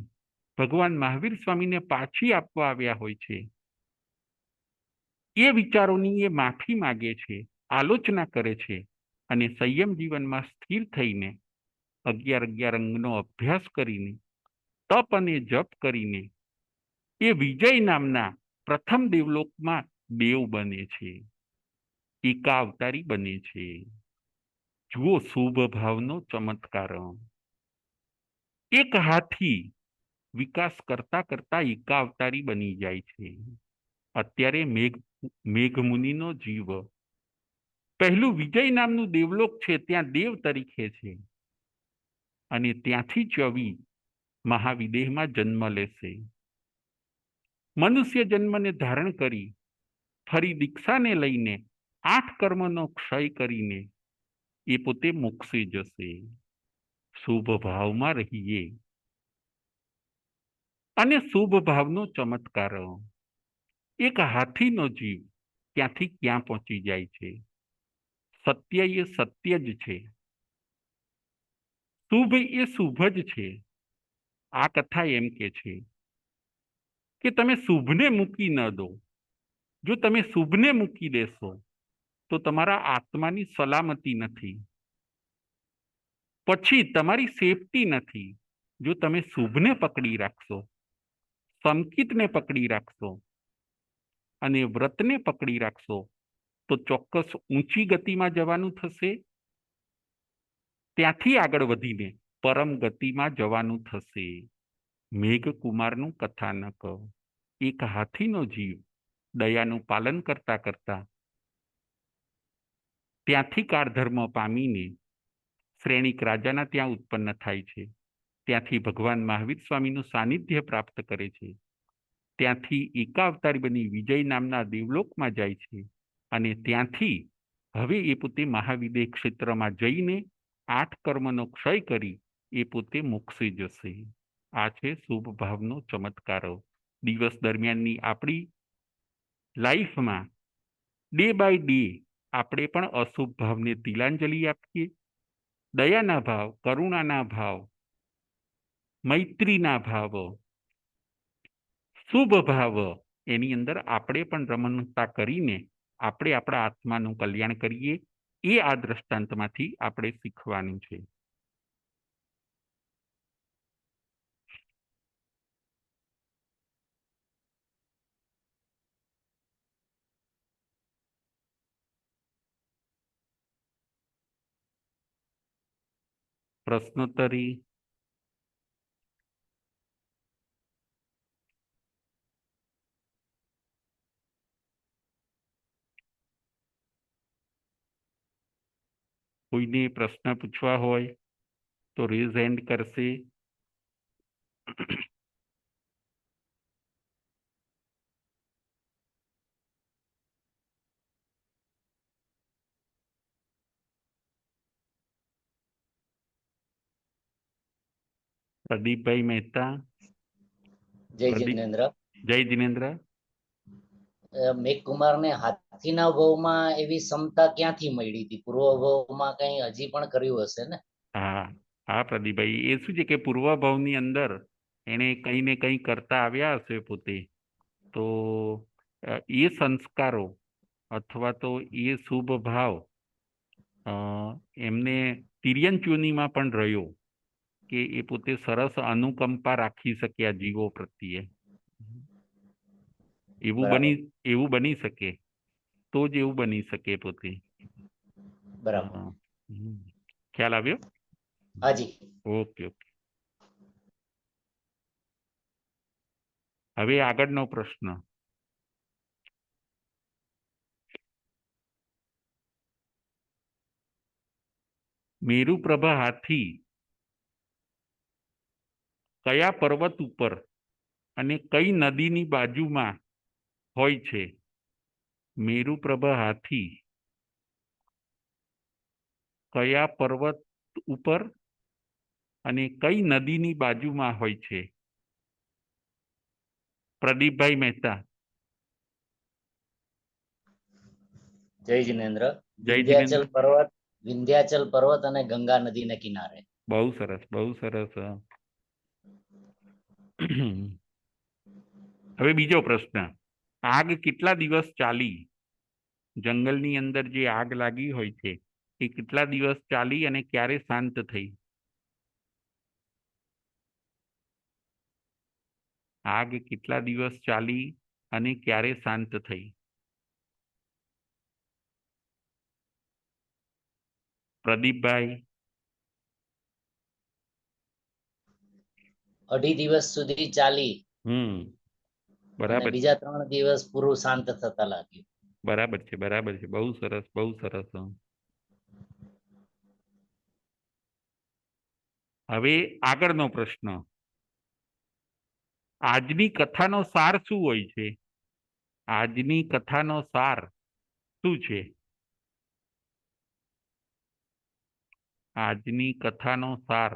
ભગવાન મહાવીર સ્વામીને પાછી આપવા આવ્યા હોય છે, એ વિચારોની એ માફી માગે છે, આલોચના કરે છે અને સંયમ જીવનમાં સ્થિર થઈને 11 અંગનો અભ્યાસ કરીને, તપ અને જપ કરીને એ વિજય નામના પ્રથમ દેવલોકમાં દેવ બને છે, એકાવતારી બને છે. જુઓ શુભ ભાવનો ચમત્કાર. એક હાથી વિકાસ કરતા કરતા એકાવતારી બની જાય છે. અત્યારે મેઘમુનિનો જીવ પહેલું વિજય નામનું દેવલોક છે ત્યાં દેવ તરીકે છે, અને ત્યાંથી ચવી મહાવિદેહમાં જન્મ લેશે. મનુષ્ય જન્મને ધારણ કરી ફરી દીક્ષાને લઈને 8 કર્મનો ક્ષય કરીને એ પોતે મોક્ષે જશે. શુભ ભાવમાં રહીએ. અને શુભ ભાવનો ચમત્કાર. એક હાથીનો જીવ ક્યાંથી ક્યાં પહોંચી જાય છે. સત્ય એ સત્ય જ છે, શુભ એ શુભ જ છે. આ કથા એમ કે છે કે તમે શુભને મૂકી ન દો. જો તમે શુભને મૂકી દેશો તો તમારા આત્માની સલામતી નથી, પછી તમારી સેફટી નથી. જો તમે શુભને પકડી રાખશો, સંકિતને પકડી રાખશો અને વ્રતને પકડી રાખશો તો ચોક્કસ ઊંચી ગતિમાં જવાનું થશે. ત્યાંથી આગળ વધીને પરમ ગતિમાં જવાનું થશે. મેઘકુમારનું કથાનક. એક હાથીનો જીવ દયાનું પાલન કરતા કરતા ત્યાંથી કાળધર્મ પામીને શ્રેણિક રાજાના ત્યાં ઉત્પન્ન થાય છે. ત્યાંથી ભગવાન મહાવીર સ્વામીનું સાનિધ્ય પ્રાપ્ત કરે છે. ત્યાંથી એકાવતારી બની વિજય નામના દેવલોકમાં જાય છે, અને ત્યાંથી હવે એ પોતે મહાવિદેહ ક્ષેત્રમાં જઈને 8 કર્મનો ક્ષય કરી એ પોતે મોક્ષે જશે. આ છે શુભ ભાવનો ચમત્કાર. દિવસ દરમિયાનની આપણી લાઈફમાં ડે બાય ડે આપણે પણ અશુભ ભાવને તિલાંજલિ આપીએ. દયાના ભાવ, કરુણાના ભાવ, મૈત્રીના ભાવ, શુભ ભાવ એની અંદર આપણે પણ રમણતા કરીને આપણે આપણા આત્માનું કલ્યાણ કરીએ. એ આ દ્રષ્ટાંતમાંથી આપણે શીખવાનું છે. પ્રશ્નોત્તરી. કોઈને પ્રશ્ન પૂછવા હોય તો રેઝ હેન્ડ કરશે. પ્રદીપભાઈ મહેતા. જય જિનેન્દ્ર. જય જિનેન્દ્ર. મેઘકુમારને હાથીના ભાવમાં એવી ક્ષમતા ક્યાંથી મળી હતી? પૂર્વ ભાવમાં કઈ હજી પણ કર્યું હશે ને? હા હા પ્રદીપભાઈ, એ શું છે કે પૂર્વભાવની અંદર એને કંઈ ને કંઈ કરતા આવ્યા હશે પોતે, તો એ સંસ્કારો અથવા તો એ શુભ ભાવ એમને તિર્યંચુનીમાં પણ રહ્યો કે એ પોતે સરસ અનુકંપા રાખી શક્યા જીવો પ્રત્યે. એવું બની શકે તો જ એવું બની શકે પોતે. બરાબર. ખ્યાલ આવ્યો? હાજી. Okay okay. હવે આગળનો પ્રશ્ન. મેરુપ્રભા હાથી કયા પર્વત ઉપર અને કઈ નદીની બાજુમાં હોય છે? મેરુપ્રભા હાથી કયા પર્વત ઉપર અને કઈ નદીની બાજુમાં હોય છે? પ્રદીપભાઈ મહેતા. જય જિનેન્દ્ર. જય જિનેન્દ્ર. વિંધ્યાચલ પર્વત અને ગંગા નદીના કિનારે. બહુ સરસ, બહુ સરસ. હવે બીજો પ્રશ્ન. આગ કેટલા દિવસ ચાલી? જંગલની અંદર જે આગ લાગી હોય છે એ કેટલા દિવસ ચાલી અને ક્યારે શાંત થઈ? આગ કેટલા દિવસ ચાલી અને ક્યારે શાંત થઈ? પ્રદીપભાઈ? 2.5 દિવસ સુધી ચાલી હમ અને બરાબર છે, બીજા 3 દિવસ પૂરું શાંત થતા લાગ્યું. બરાબર છે, બરાબર છે. બહુ સરસ, બહુ સરસ. હવે આગળનો પ્રશ્ન. આજની કથાનો સાર શું હોય છે? આજની કથાનો સાર શું છે? આજની કથાનો સાર.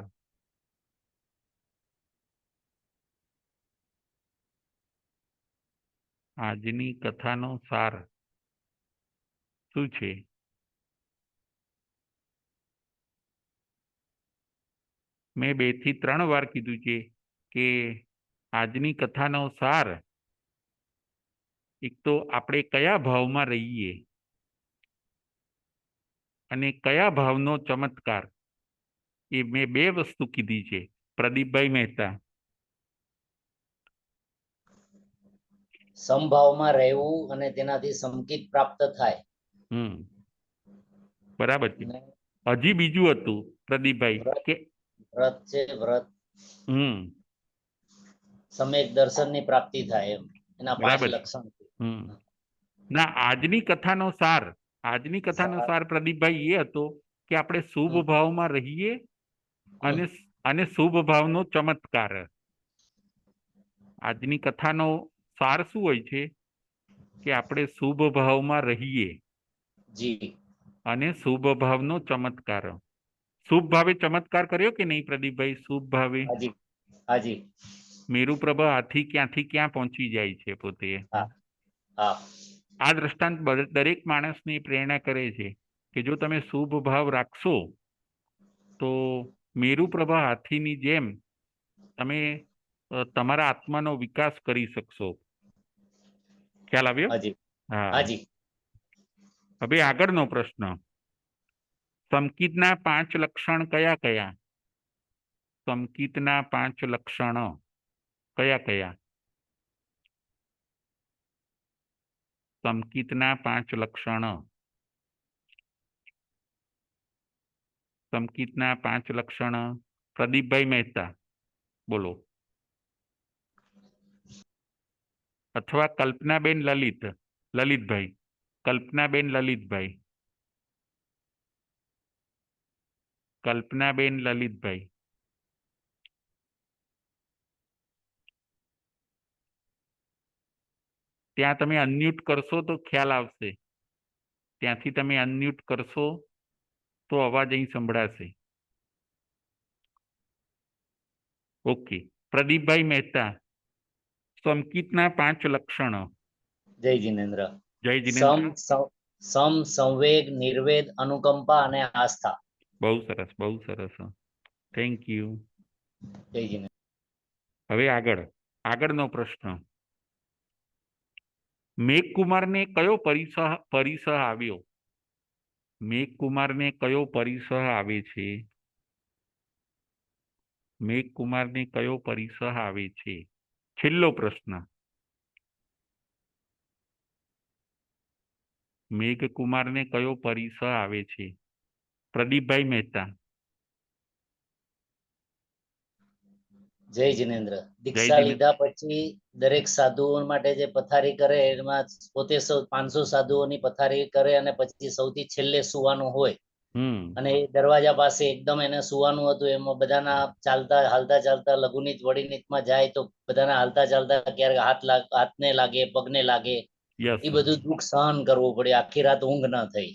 આજની કથાનો સાર શું છે? મેં 2 થી 3 વાર કીધું છે કે આજની કથાનો સાર એક તો આપણે કયા ભાવમાં રહીએ અને કયા ભાવનો ચમત્કાર, એ મેં 2 વસ્તુ કીધી છે. પ્રદીપભાઈ મહેતા? સમભાવમાં રહેવું અને તેનાથી સમકિત પ્રાપ્ત થાય. બરાબર છે. અને હજી બીજું હતું પ્રદીપભાઈ વ્રત કે વ્રત છે, વ્રત હમ સમ્યક દર્શનની પ્રાપ્તિ થાય, એમ એના 5 બરાબર છે. લક્ષણ છે. ના, આજની કથાનો સાર પ્રદીપભાઈ એ હતો કે આપણે શુભ ભાવમાં રહીએ અને અને શુભ ભાવનો ચમત્કાર. આજની કથાનો સાર શું હોય છે કે આપણે શુભ ભાવમાં રહીએ જી અને શુભ ભાવનો ચમત્કાર. શુભ ભાવે ચમત્કાર કર્યો કે નહીં પ્રદીપભાઈ? શુભ ભાવે હાજી, હાજી. મેરુપ્રભા હાથી ક્યાંથી ક્યાં પહોંચી જાય છે પોતે. હા, હા. આ દ્રષ્ટાંત દરેક માણસને પ્રેરણા કરે છે કે જો તમે શુભ ભાવ રાખશો તો મેરુપ્રભા હાથીની જેમ તમે તમારા આત્માનો વિકાસ કરી શકશો. ખ્યાલ આવ્યો? હાજી, હા. હાજી. હવે આગળનો પ્રશ્ન. સંકિતના 5 લક્ષણ કયા કયા? સંકિતના 5 લક્ષણ કયા કયા? સંકિતના 5 લક્ષણ. સંકિતના 5 લક્ષણ. પ્રદીપભાઈ મહેતા બોલો, અથવા કલ્પનાબેન લલિતભાઈ. કલ્પનાબેન લલિતભાઈ. કલ્પનાબેન લલિતભાઈ. ત્યાં તમે અનમ્યુટ કરશો તો ખ્યાલ આવશે. ત્યાંથી તમે અનમ્યુટ કરશો તો અવાજ અહીં સંભળાશે. ઓકે. પ્રદીપભાઈ મહેતા, સંકિતના 5 લક્ષણો. જય જિનેન્દ્ર. જય જિનેન્દ્ર. સંવેગ, નિર્વેદ, અનુકંપા અને આસ્થા. બહુ સરસ, બહુ સરસ. Thank you. જય જિનેન્દ્ર. હવે આગળનો પ્રશ્ન. મેઘકુમારને કયો પરિસહ આવ્યો? મેઘકુમારને કયો પરિસહ આવે છે? મેઘકુમારને કયો પરિસહ આવે છે? છેલ્લો પ્રશ્ન. મેઘકુમારને કયો પરિસહ આવે છે? પ્રદીપભાઈ મહેતા. જય જિનેન્દ્ર. જય દીક્ષા જિનેન્દ્ર. લીધા પછી દરેક સાધુઓ માટે જે પથારી કરે એમાં પોતે 500 સાધુઓની પથારી કરે અને પછી સૌથી છેલ્લે સુવાનું હોય. અને એ દરવાજા પાસે એકદમ એને સુવાનું હતું, એમાં બધાના હાલતા ચાલતા લઘુનીત વડીનીતમાં જાય તો બધાના હાલતા ચાલતા ક્યારેક હાથને લાગે, પગને લાગે, યસ. એ બધું દુઃખ સહન કરવું પડે. આખી રાત ઊંઘ ન થઈ.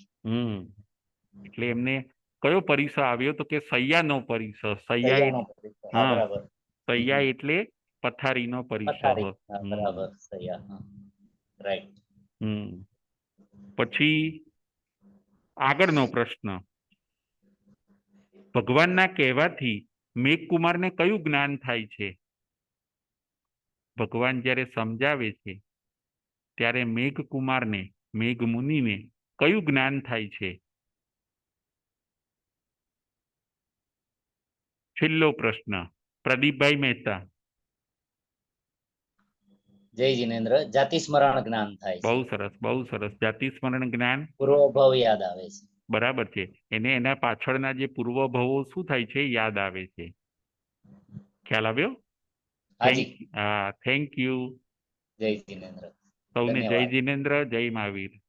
એટલે એમને કયો પરિસહ આવ્યો? તો કે સૈયાનો પરિસહ. સૈયાનો પરિસર. હા, હા, બરાબર. સૈયા એટલે પથારીનો પરિસહ. પથારી. હા, બરાબર. સૈયા. હા, રાઈટ. પછી આગળનો પ્રશ્ન. ભગવાનના કહેવાથી મેઘકુમારને કયું જ્ઞાન થાય છે? ભગવાન જ્યારે સમજાવે છે ત્યારે મેઘમુનિને કયું જ્ઞાન થાય છે? છેલ્લો પ્રશ્ન. પ્રદીપભાઈ મહેતા. જય જિનેન્દ્ર. જાતિ સ્મરણ જ્ઞાન થાય છે. બહુ સરસ, બહુ સરસ. જાતિ સ્મરણ જ્ઞાન. પૂર્વભાવ યાદ આવે છે. બરાબર છે. એને એના પાછળના જે પૂર્વભાવો શું થાય છે યાદ આવે છે. ખ્યાલ આવ્યો? હાજી. Thank you. જય જિનેન્દ્ર. સૌને જય ધન્યવાદ. જિનેન્દ્ર, જય મહાવીર.